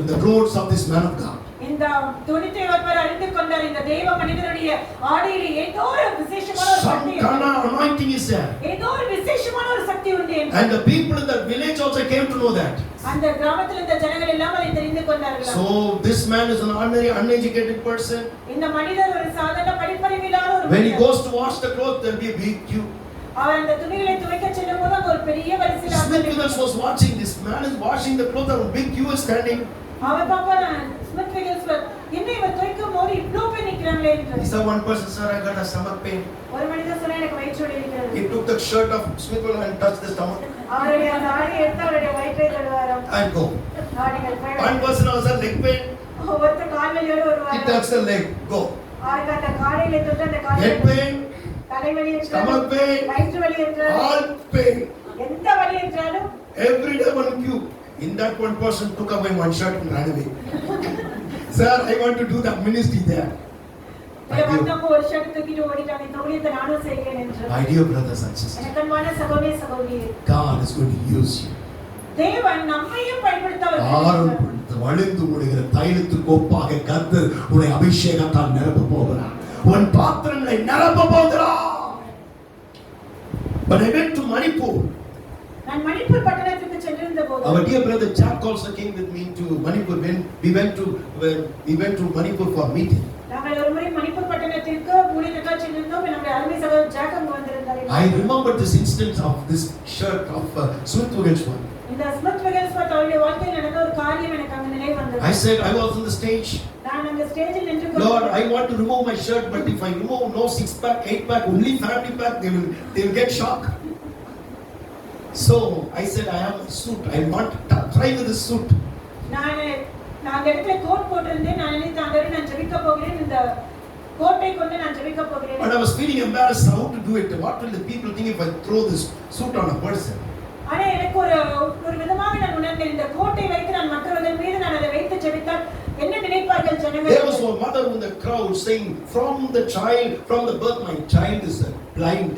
the clothes of this man of God. இந்த துணித்தை அவர் அறிந்து கொண்டார். இந்த தேவ மனிதனுடைய ஆடையிலே ஏதோ ஒரு விசேஷமான ஒரு Some Sakthi kind of anointing is there. ஏதோ ஒரு விசேஷமான ஒரு சக்தி உண்டு என்று. And the people in that village also came to know that. அந்த கிராமத்தில் இருந்த ஜனங்கள் எல்லாம் அதை தெரிந்து கொண்டார்கள். So this man is an ordinary uneducated person. இந்த மனிதர் ஒரு சாதாரண படிப்பறிவில்லாத ஒரு When he மனிதர். goes to wash the clothes, there will be a big queue. அவர் அந்த துணிகளை துவைக்க செல்லும்போது அங்க ஒரு பெரிய வரிசையில் Smith ஆட்கள் Wigglesworth was watching. This man is washing the clothes, and a big queue is standing. அவர் பாப்பார் ஸ்மித் விகில்ஸ்வர்த் என்ன இவர் துவைக்கும் போது இவ்ளோ பேர் நிக்கிறாங்களே என்று. He saw one person, "Sir, I got a stomach pain." ஒரு மனிதர் சொன்னார் எனக்கு வயிற்று வலி இருக்கிறது. He took the shirt of Smith Wigglesworth and touched the stomach அவருடைய அந்த ஆடையை எடுத்து அவருடைய வயிற்றை தொடுவாராம். and go. ஆடைகள் போய் One person also had leg pain. ஒருத்தர் கால் வலியோடு He வருவாராம். touched the leg, go. அவருக்கு அந்த காலையில தொட்டு அந்த Head காலை pain, தலைவலி stomach pain, வயிற்று வலி என்றாலும் all pain. எந்த வலி என்றாலும் Every day one queue. In that one person took away one shirt and ran away. Sir, I want to do that ministry there. வந்தவங்க ஒரு ஷர்ட் தூக்கிட்டு ஓடிட்டாங்க. இந்த ஊழியத்தை நானும் செய்கிறேன் என்று. My dear brothers and sisters, எனக்கு அன்பான சகோதர சகோதரியே, God is going to use you. தேவன் நம்மையும் பயன்படுத்த அவர் ஆரம்பத்தில் வழிந்து முடிகிற தைலத்துக்கு ஒப்பாக கர்த்தர் உன்னை அபிஷேகத்தால் நிரப்ப போகிறார். உன் பாத்திரங்களை நிரப்ப போகிறார். But I went to Manipur. நான் மணிப்பூர் பட்டணத்துக்கு சென்றிருந்த போது Our dear brother Jack also came with me to Manipur when we went to Manipur for a meeting. நாங்கள் ஒருமுறை மணிப்பூர் பட்டணத்திற்கு ஊழியத்துக்காக சென்றிருந்தோம். நம்முடைய அருமை சகோதரர் ஜாக் அங்கு வந்திருந்தார். I remember this instance of this shirt of Smith Wigglesworth. இந்த ஸ்மித் விகில்ஸ்வர்த் அவருடைய வாழ்க்கையில் நடந்த ஒரு காரியம் எனக்கு அங்கு நினைவு வந்தது. I said I was on the stage. நான் அந்த ஸ்டேஜில் நின்று Lord, கொண்டு I want to remove my shirt, but if I remove no 6-pack, 8-pack, only family pack, they will get shocked. So I said, I have a suit. I want to try with the suit. நான் அந்த இடத்துல code போட்டிருந்தேன். நான் நினைத்த ஆண்டவரே நான் ஜெபிக்க போகிறேன், இந்த கோட்டை கொண்டு நான் ஜெபிக்க போகிறேன். But I was feeling embarrassed how to do it. What will the people think if I throw this suit on a person? ஆனா எனக்கு ஒரு விதமாக நான் உணர்ந்தேன், இந்த கோட்டை வைத்து நான் மற்றவர்கள் மீது நான் அதை வைத்து ஜெபித்தால் என்ன நினைப்பார்கள் ஜனங்கள்? There was one mother in the crowd saying, from the birth, my child is blind.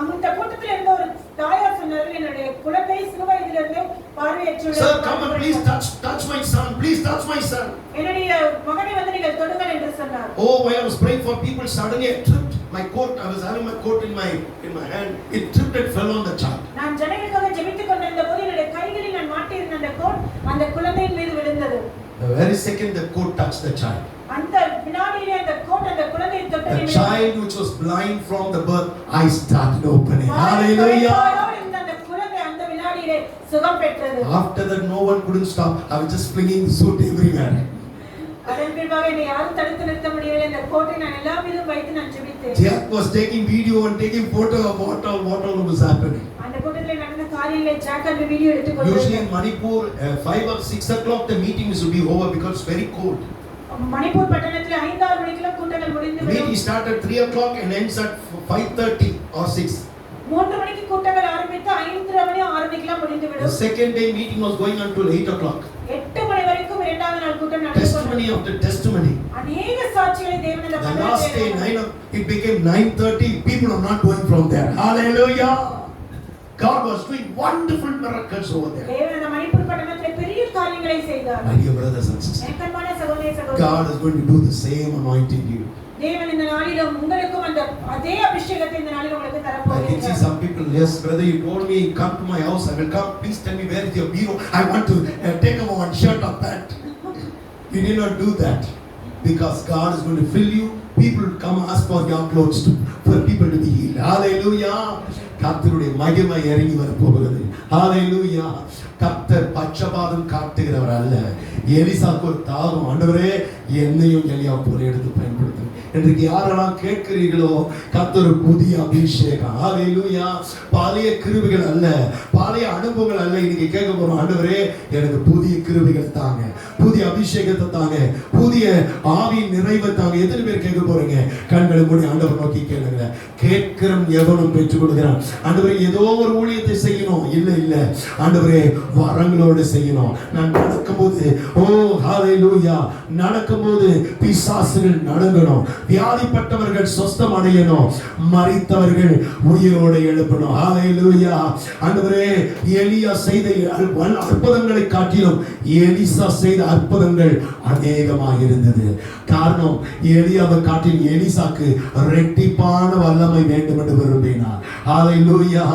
அந்த கூட்டத்தில் இருந்த ஒரு தாயார் சொன்னார்கள், என்னுடைய குழந்தை சிறுவயதிலிருந்தே பார்வையற்றவர். Sir, come and please touch my son. Please touch my son. என்னுடைய மகனை வந்து நீங்கள் தொடுங்கள் என்று சொன்னார். Oh, while I was praying for people, suddenly I tripped. My coat, I was having my coat in my hand. It tripped and fell on the child. நான் ஜனங்களுக்காக ஜெபித்துக் கொண்டிருந்த போது என்னுடைய கைகளில் நான் மாட்டியிருந்த அந்த கோட் அந்த குழந்தையின் மீது விழுந்தது. The very second the coat touched the child. அந்த வினாடியிலே அந்த கோட் அந்த குழந்தையை தொட்டது. The child which was blind from the birth, eyes started opening. Hallelujah. அந்த குழந்தை அந்த வினாடியிலே சுகம் பெற்றது. After that, no one couldn't stop. I was just flinging the suit everywhere. அதன் பிறகு என்னை யாரும் தடுத்து நிறுத்த முடியவில்லை. இந்த கோட்டை நான் எல்லா மீதும் வைத்து நான் ஜெபித்தேன். Jack was taking video and taking photo of what all was happening. அந்த கூட்டத்தில் நடந்த காரியங்களை ஜாக் அந்த வீடியோ எடுத்து கொண்டு Usually in Manipur, 5 or 6 o'clock the meeting is to be over because it's very cold. Manipur பட்டணத்தில் 5-6 மணிக்குள்ள கூட்டங்கள் முடிந்து The விடும். meeting starts at 3 o'clock and ends at 5:30 or 6. 3 மணிக்கு கூட்டங்கள் ஆரம்பித்து 5:30 மணி 6 மணிக்குலாம் முடிந்து The விடும். second day meeting was going until 8 o'clock. 8 மணி வரைக்கும் இரண்டாவது நாள் கூட்டம் நடந்து Testimony after testimony. அநேக சாட்சிகளை தேவன் அந்த The last day, it became 9:30. People are not going from there. Hallelujah. God was doing wonderful miracles over there. தேவன் அந்த மணிப்பூர் பட்டணத்தில் பெரிய காரியங்களை செய்தார். My dear brothers and sisters, எனக்கன்பான சகோதர சகோதரிகளே, God is going to do the same anointing you. தேவன் இந்த நாளிலும் உங்களுக்கும் அந்த அதே அபிஷேகத்தை இந்த நாளில் உங்களுக்கு தர I can see போகிறார். some people, yes brother, you told me come to my house, I will come. Please tell me where is your bureau. I want to take off one shirt or pant. You did not do that because God is going to fill you. People come ask for your clothes for people to be healed. Hallelujah. கர்த்தருடைய மகிமை இறங்கி வர போகிறது. ஹalleluya. கர்த்தர் பட்சபாதம் காட்டுகிறவர் அல்ல. எலிசாக்கு ஒரு தாகம், ஆண்டவரே என்னையும் எலியா போல எடுத்து பயன்படுத்து. இன்றைக்கு யாரெல்லாம் கேட்கிறீர்களோ கர்த்தர் புதிய அபிஷேகம். ஹalleluya. பழைய கிருபைகள் அல்ல, பழைய அனுபவங்கள் அல்ல. இன்னைக்கு கேட்க போறோம், ஆண்டவரே எனக்கு புதிய கிருபைகள் தாங்க, புதிய அபிஷேகத்தை தாங்க, புதிய ஆவியின் நிறைவை தாங்க. எத்தனை பேர் கேட்க போறீங்க? கண்களை மூடி ஆண்டவர் நோக்கி கேளுங்க. கேட்கிறவன் எவனும் பெற்றுக் கொடுக்கிறான். ஆண்டவரே ஏதோ ஒரு ஊழியத்தை செய்யணும், இல்ல ஆண்டவரே வரங்களோடு செய்யணும். நான் நடக்கும்போது ஓ ஹalleluya, நடக்கும்போது பிசாசுகள் நடுங்கணும், வியாதிப்பட்டவர்கள் சுஸ்தம் அடையணும், மரித்தவர்கள் உயிரோடு எழுப்பணும். ஹalleluya. ஆண்டவரே எலியா செய்த அற்புதங்களை காட்டிலும் எலிசா செய்த அற்புதங்கள் அநேகமாக இருந்தது. காரணம், எலியாவை காட்டிலும் எலிசாக்கு இரட்டிப்பான வல்லமை வேண்டும் என்று விரும்பினார். ஹalleluya.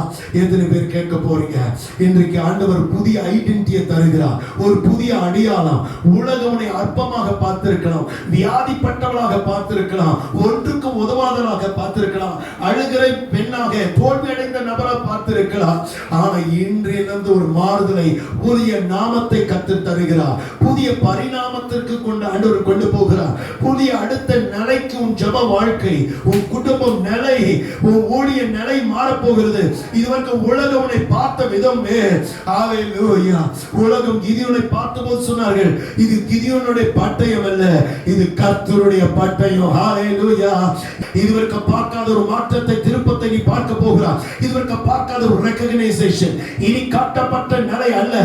எத்தனை பேர் கேட்க போறீங்க? இன்றைக்கு ஆண்டவர் புதிய ஐடென்டிட்டியை தருகிறார், ஒரு புதிய அடையாளம். உலகவனை அற்பமாக பார்த்திருக்கலாம், வியாதிப்பட்டவளாக பார்த்திருக்கலாம், ஒன்றுக்கு உதவாதவளாக பார்த்திருக்கலாம், அழுகிற பெண்ணாக தோல்வி அடைந்த நபராக பார்த்திருக்கலாம். ஆனா இன்றிலிருந்து ஒரு மாறுதலை, புதிய நாமத்தை கற்றுத் தருகிறார். புதிய பரிணாமத்திற்கு ஆண்டவர் கொண்டு போகிறார். புதிய அடுத்த நிலைக்கு உன் ஜெப வாழ்க்கை, உன் குடும்பம் நிலை, உன் ஊழிய நிலை மாறப்போகிறது. இதுவரைக்கும் உலகம் உன்னை பார்த்த விதம் ஹalleluya. உலகம் கிதியோனை பார்த்தபோது சொன்னார்கள், இது கிதியோனுடைய பட்டயம் அல்ல, இது கர்த்தருடைய பட்டயம். ஹalleluya. இதுவரைக்கும் பார்க்காத ஒரு மாற்றத்தை, திருப்பத்தை நீ பார்க்க போகிறாய். இதுவரைக்கும் பார்க்காத ஒரு ரெகக்னைசேஷன், இனி காட்டப்பட்ட நிலை அல்ல,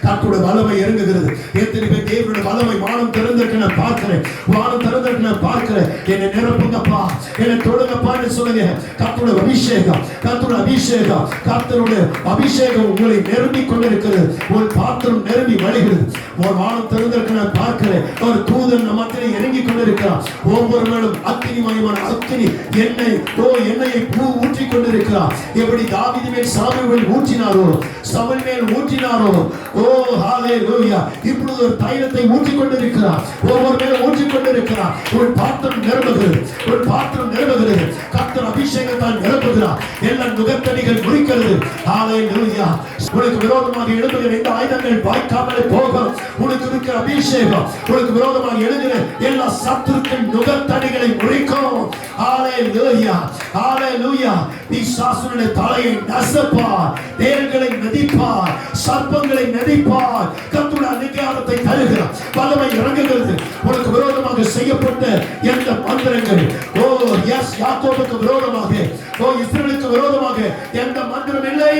கர்த்தருடைய வல்லமை இறங்குகிறது. எத்தனை பேர் தேவனுடைய வல்லமை வானம் திறந்திருக்கு நான் பார்க்கிறேன், வானம் திறந்திருக்கு நான் பார்க்கிறேன். என்னை நிரப்புங்கப்பா, என்னை தொடுங்கப்பா என்று சொல்லுங்க. கர்த்தருடைய அபிஷேகம், கர்த்தருடைய அபிஷேகம், கர்த்தருடைய அபிஷேகம் உங்களை நிரம்பிக் கொண்டிருக்கிறது. ஒரு பாத்திரம் நிரம்பி வழிகிறது. ஒரு வானம் திறந்திருக்கு நான் பார்க்கிறேன். ஒரு தூதன் நம்மத்திலே இறங்கிக் கொண்டிருக்கிறார். ஒவ்வொரு நாளும் அக்கினிமயமான அக்கினி எண்ணெயை ஊற்றிக் கொண்டிருக்கிறார். எப்படி தாவீது மேல் சாமுவேல் ஊற்றினாரோ, சவுல் மேல் ஊற்றினாரோ, ஓ ஹalleluya. இப்பொழுது ஒரு தைலத்தை ஊற்றிக் கொண்டிருக்கிறார். ஒவ்வொரு மேல ஊற்றிக் கொண்டிருக்கிறார். ஒரு பாத்திரம் நிரம்புகிறது. ஒரு பாத்திரம் நிரம்புகிறது. கர்த்தர் அபிஷேகத்தால் நிரம்புகிறார். எல்லா நுகத்தடிகள் முறிக்கிறது. ஹalleluya. உனக்கு விரோதமாக எழும்புகிற இந்த ஆயுதங்கள் வாய்க்காமலே போகும். உனக்கு இருக்கிற அபிஷேகம் உனக்கு விரோதமாக எழுகிற எல்லா சத்துருக்கள் நுகத்தடிகளை முறிக்கும். ஹalleluya. ஹalleluya. பிசாசுடைய தலையை நசுப்பார். தேள்களை மிதிப்பார். சர்ப்பங்களை மிதிப்பார். கர்த்தருடைய அதிகாரத்தை தருகிறார். வல்லமை இறங்குகிறது. உனக்கு விரோதமாக செய்யப்பட்ட எந்த மந்திரங்கள், ஓ எஸ் யாக்கோபுக்கு விரோதமாக, ஓ இஸ்ரவேலுக்கு விரோதமாக எந்த மந்திரம் இல்லை.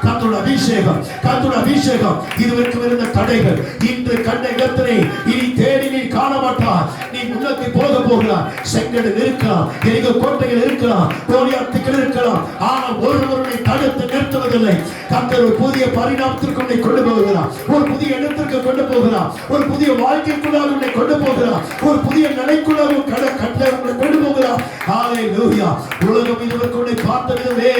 கர்த்தருடைய அபிஷேகம், கர்த்தருடைய அபிஷேகம். இதுவரைக்கும் இருந்த தடைகள் இன்று கண்ட இடத்திலே இனி தேடி நீ காண மாட்டார். நீ முன்னோக்கி போகிறார். செங்கடல் இருக்கலாம், எரிகோ கோட்டைகள் இருக்கலாம், கோலியாத்துக்கள் இருக்கலாம். ஆனால் ஒருவருடைய தடுத்து நிறுத்துவதில்லை. கர்த்தர் ஒரு புதிய பரிணாமத்திற்கு உன்னை கொண்டு போகிறார். ஒரு புதிய இடத்திற்கு கொண்டு போகிறார். ஒரு புதிய வாழ்க்கைக்குள்ளாக உன்னை கொண்டு போகிறார். ஒரு புதிய நிலைக்குள்ளாக உன்னை கொண்டு போகிறார். ஹalleluya. உலகம் இதுவரைக்கும் உன்னை பார்த்த விதமே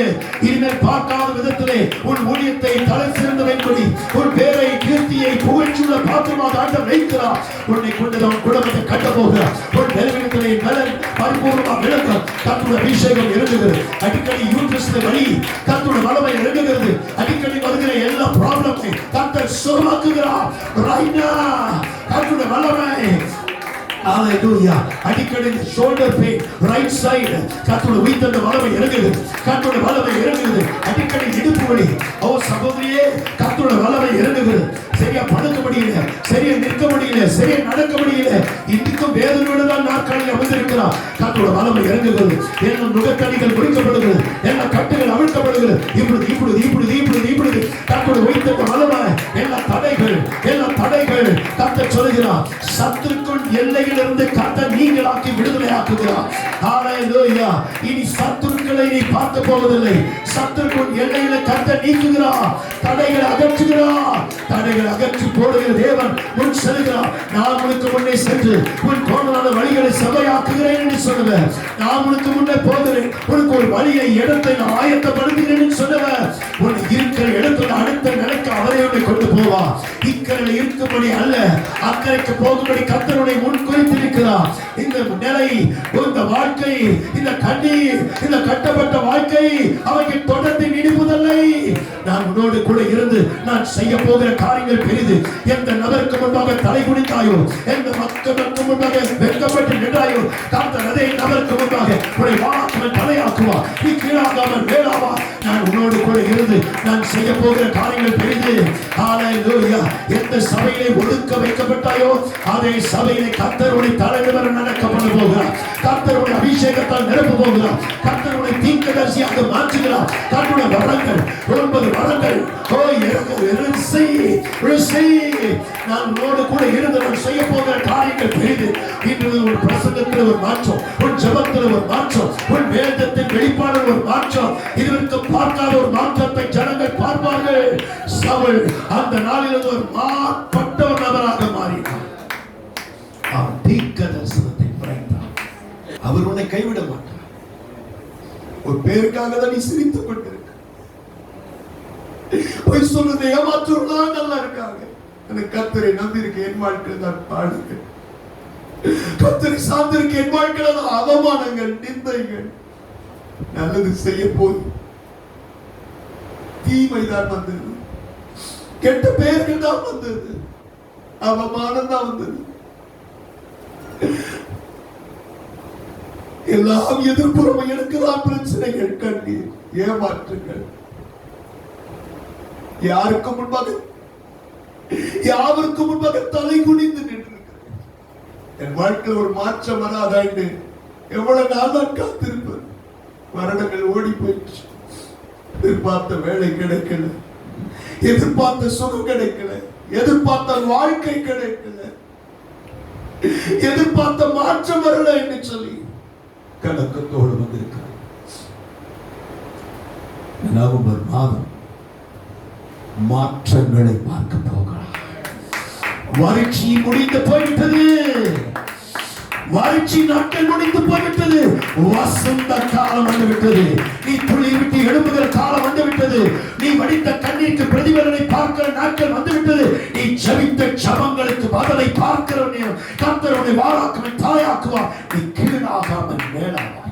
இனிமேல் பார்க்காத விதத்திலே உன் ஊழியத்தை தலை சிறந்து வைப்படி உன் பேரை கீர்த்தியை புகழ்ச்சியுள்ள பாத்திரமாக ஆண்டவர் வைக்கிறார். உன்னை கொண்டு அவன் குடும்பத்தை கட்ட போகிறார். உன் நிலைமையிலே பலன் பரிபூர்ணமாக விளக்கம். கர்த்தருடைய அபிஷேகம் இறங்குகிறது. அடிக்கடி யூட்ரஸ்ல வலி, கர்த்தருடைய வல்லமை இறங்குகிறது. அடிக்கடி வருகிற எல்லா ப்ராப்ளமை கர்த்தர் சுகமாக்குகிறார். ரைட் நவ கர்த்தருடைய வல்லமை. ஹalleluya. அடிக்கடி ஷோல்டர் பெயின், ரைட் சைடு, கர்த்தருடைய உயிர்த்தெழுந்த வல்லமை இறங்குகிறது. கர்த்தருடைய வல்லமை இறங்குகிறது. அடிக்கடி இடுப்பு வலி, ஓ சகோதரியே, கர்த்தருடைய வல்லமை இறங்குகிறது. சரியா படுக்க முடியல, சரியா நிற்க முடியல, சரியா நடக்க முடியல, இன்னும் வேதனையோடு தான் நாட்களில் அமர்ந்திருக்கிறார். கர்த்தருடைய வல்லமை இறங்குகிறது. எல்லா நுகத்தடிகள் முறிக்கப்படுகிறது. எல்லா கட்டுகள் அவிழ்க்கப்படுகிறது. இப்பொழுது கர்த்தருடைய உயிர்த்தெழுந்த வல்லமை. எல்லா தடைகள் கர்த்தர் சொல்கிறார். சத்துருக்குள் எல்லையிலிருந்து கர்த்தர் நீங்களாக்கி விடுதலையாக்குகிறார். ஹalleluya. இனி சத்துருக்களை நீ பார்க்க போவதில்லை. சத்துருக்குள் எல்லையில கர்த்தர் நீக்குகிறார். தடைகளை அகற்றுகிறார். தடைகளை அகற்றி போடுகிற தேவன் முன் செல்கிறார். நான் உனக்கு முன்னே சென்று உன் கோணலான வழிகளை சபையாக்குகிறேன் என்று சொல்லுவேன். நான் உனக்கு முன்னே போகிறேன். உனக்கு ஒரு வழியை இடத்தை நான் ஆயத்தப்படுத்துகிறேன் என்று சொல்லுவேன். உன் இருக்கிற இடத்துல அடுத்த நிலைக்கு அவரை உன்னை கொண்டு போவா. இக்கரையில் இருக்கும்படி அல்ல, அக்கறைக்கு போகும்படி கர்த்தருடைய முன் குறித்திருக்கிறார். இந்த நிலை, இந்த வாழ்க்கை, இந்த கண்ணீர், இந்த கட்டப்பட்ட வாழ்க்கை அவைக்கு தொடர்ந்து நீடிப்பதில்லை. நான் உன்னோடு கூட இருந்து நான் செய்ய போகிற காரியங்கள் பெரிது. எந்த நபருக்கு முன்பாக தலை குனிந்தாயோ, எந்த மக்களுக்கு முன்பாக வெட்கப்பட்டு நின்றாயோ, கர்த்தர் அதே நபருக்கு முன்பாக உன்னை வாழாமல் தலையாக்குவா. நீ கீழாகாமல் மேலாவா. நான் உன்னோடு கூட இருந்து நான் செய்ய போகிற காரியங்கள் பெரிது. ஹalleluya. எந்த சபையிலே ஒடுக்க வைக்கப்பட்டாயோ அதே சபையிலே கர்த்தருடைய தலைவர் நடக்க பண்ண போகிறார். கர்த்தருடைய அபிஷேகத்தால் நிரப்ப போகிறார். கர்த்தருடைய தீர்க்கதரிசியாக மாற்றுகிறார். கர்த்தருடைய வரங்கள் 9 வரங்கள். ஓ நான் உன்னோடு கூட இருந்து நான் செய்ய போகிற காரியங்கள் பெரிது. இன்று ஒரு பிரசங்கத்தில் ஒரு மாற்றம், உன் ஜெபத்தில் ஒரு மாற்றம், உன் வேதத்தின் வெளிப்பாடு ஒரு மாற்றம். இதற்கு பார்க்காத ஒரு மாற்றத்தை ஜனங்கள் பார்ப்பார்கள். சவுல் அந்த நாளில் ஒரு மாற்றப்பட்ட ஒரு நபராக மாறினார். அவன் தீர்க்கதரிசனத்தை படைத்தார். அவர் உன்னை கைவிட மாட்டார். ஒரு பேருக்காக தான் நீ சிரித்துக் கொண்டிருக்க. போய் சொல்றது ஏமாற்றுவதா நல்லா இருக்காங்க. எனக்கு கர்த்தரை நம்பியிருக்க என் வாழ்க்கையில் தான் பாடுங்கள். கர்த்தரை சார்ந்திருக்க என் வாழ்க்கையில் தான் அவமானங்கள், நிந்தைகள். நல்லது செய்ய போய் தீமைதான் வந்தது. கெட்ட பெயர்கள் தான் வந்தது. அவமானம் தான் வந்தது. எல்லாம் எதிர்ப்புறம் எனக்கு தான் பிரச்சனைகள், கண்ணீர், ஏமாற்றுங்கள். யாருக்கு முன்பாக, யாருக்கு முன்பாக தலை குனிந்து நின்றிருக்கிறேன். என் வாழ்க்கையில் ஒரு மாற்றம் வராதா என்று எவ்வளவு நாள் தான் காத்திருப்பேன். வருடங்கள் ஓடி போயிடுச்சு. எதிர்பார்த்த வேலை கிடைக்கல, எதிர்பார்த்த சுகம் கிடைக்கல, எதிர்பார்த்த வாழ்க்கை கிடைக்கல, எதிர்பார்த்த மாற்றம் வரல என்று சொல்லி கலக்கத்தோடு வந்திருக்கிறார். நவம்பர் மாதம் மாற்றங்களை பார்க்க போகிறார். வறட்சி முடிந்து போயிட்டது. வறட்சி நாட்கள் முடிந்து போய்விட்டது. வசந்த காலம் வந்துவிட்டது. நீ துளிர் விட்டு எழுப்புகிற காலம் வந்துவிட்டது. நீ வடித்த கண்ணீருக்கு பிரதிபலனை பார்க்கிற நாட்கள் வந்துவிட்டது. நீ ஜெபித்த ஜெபங்களுக்கு பதிலை பார்க்கிற நேரம் கர்த்தர் உன்னை வாழாக்குவன், தாயாக்குவார். நீ கீழாகாமல் மேலாக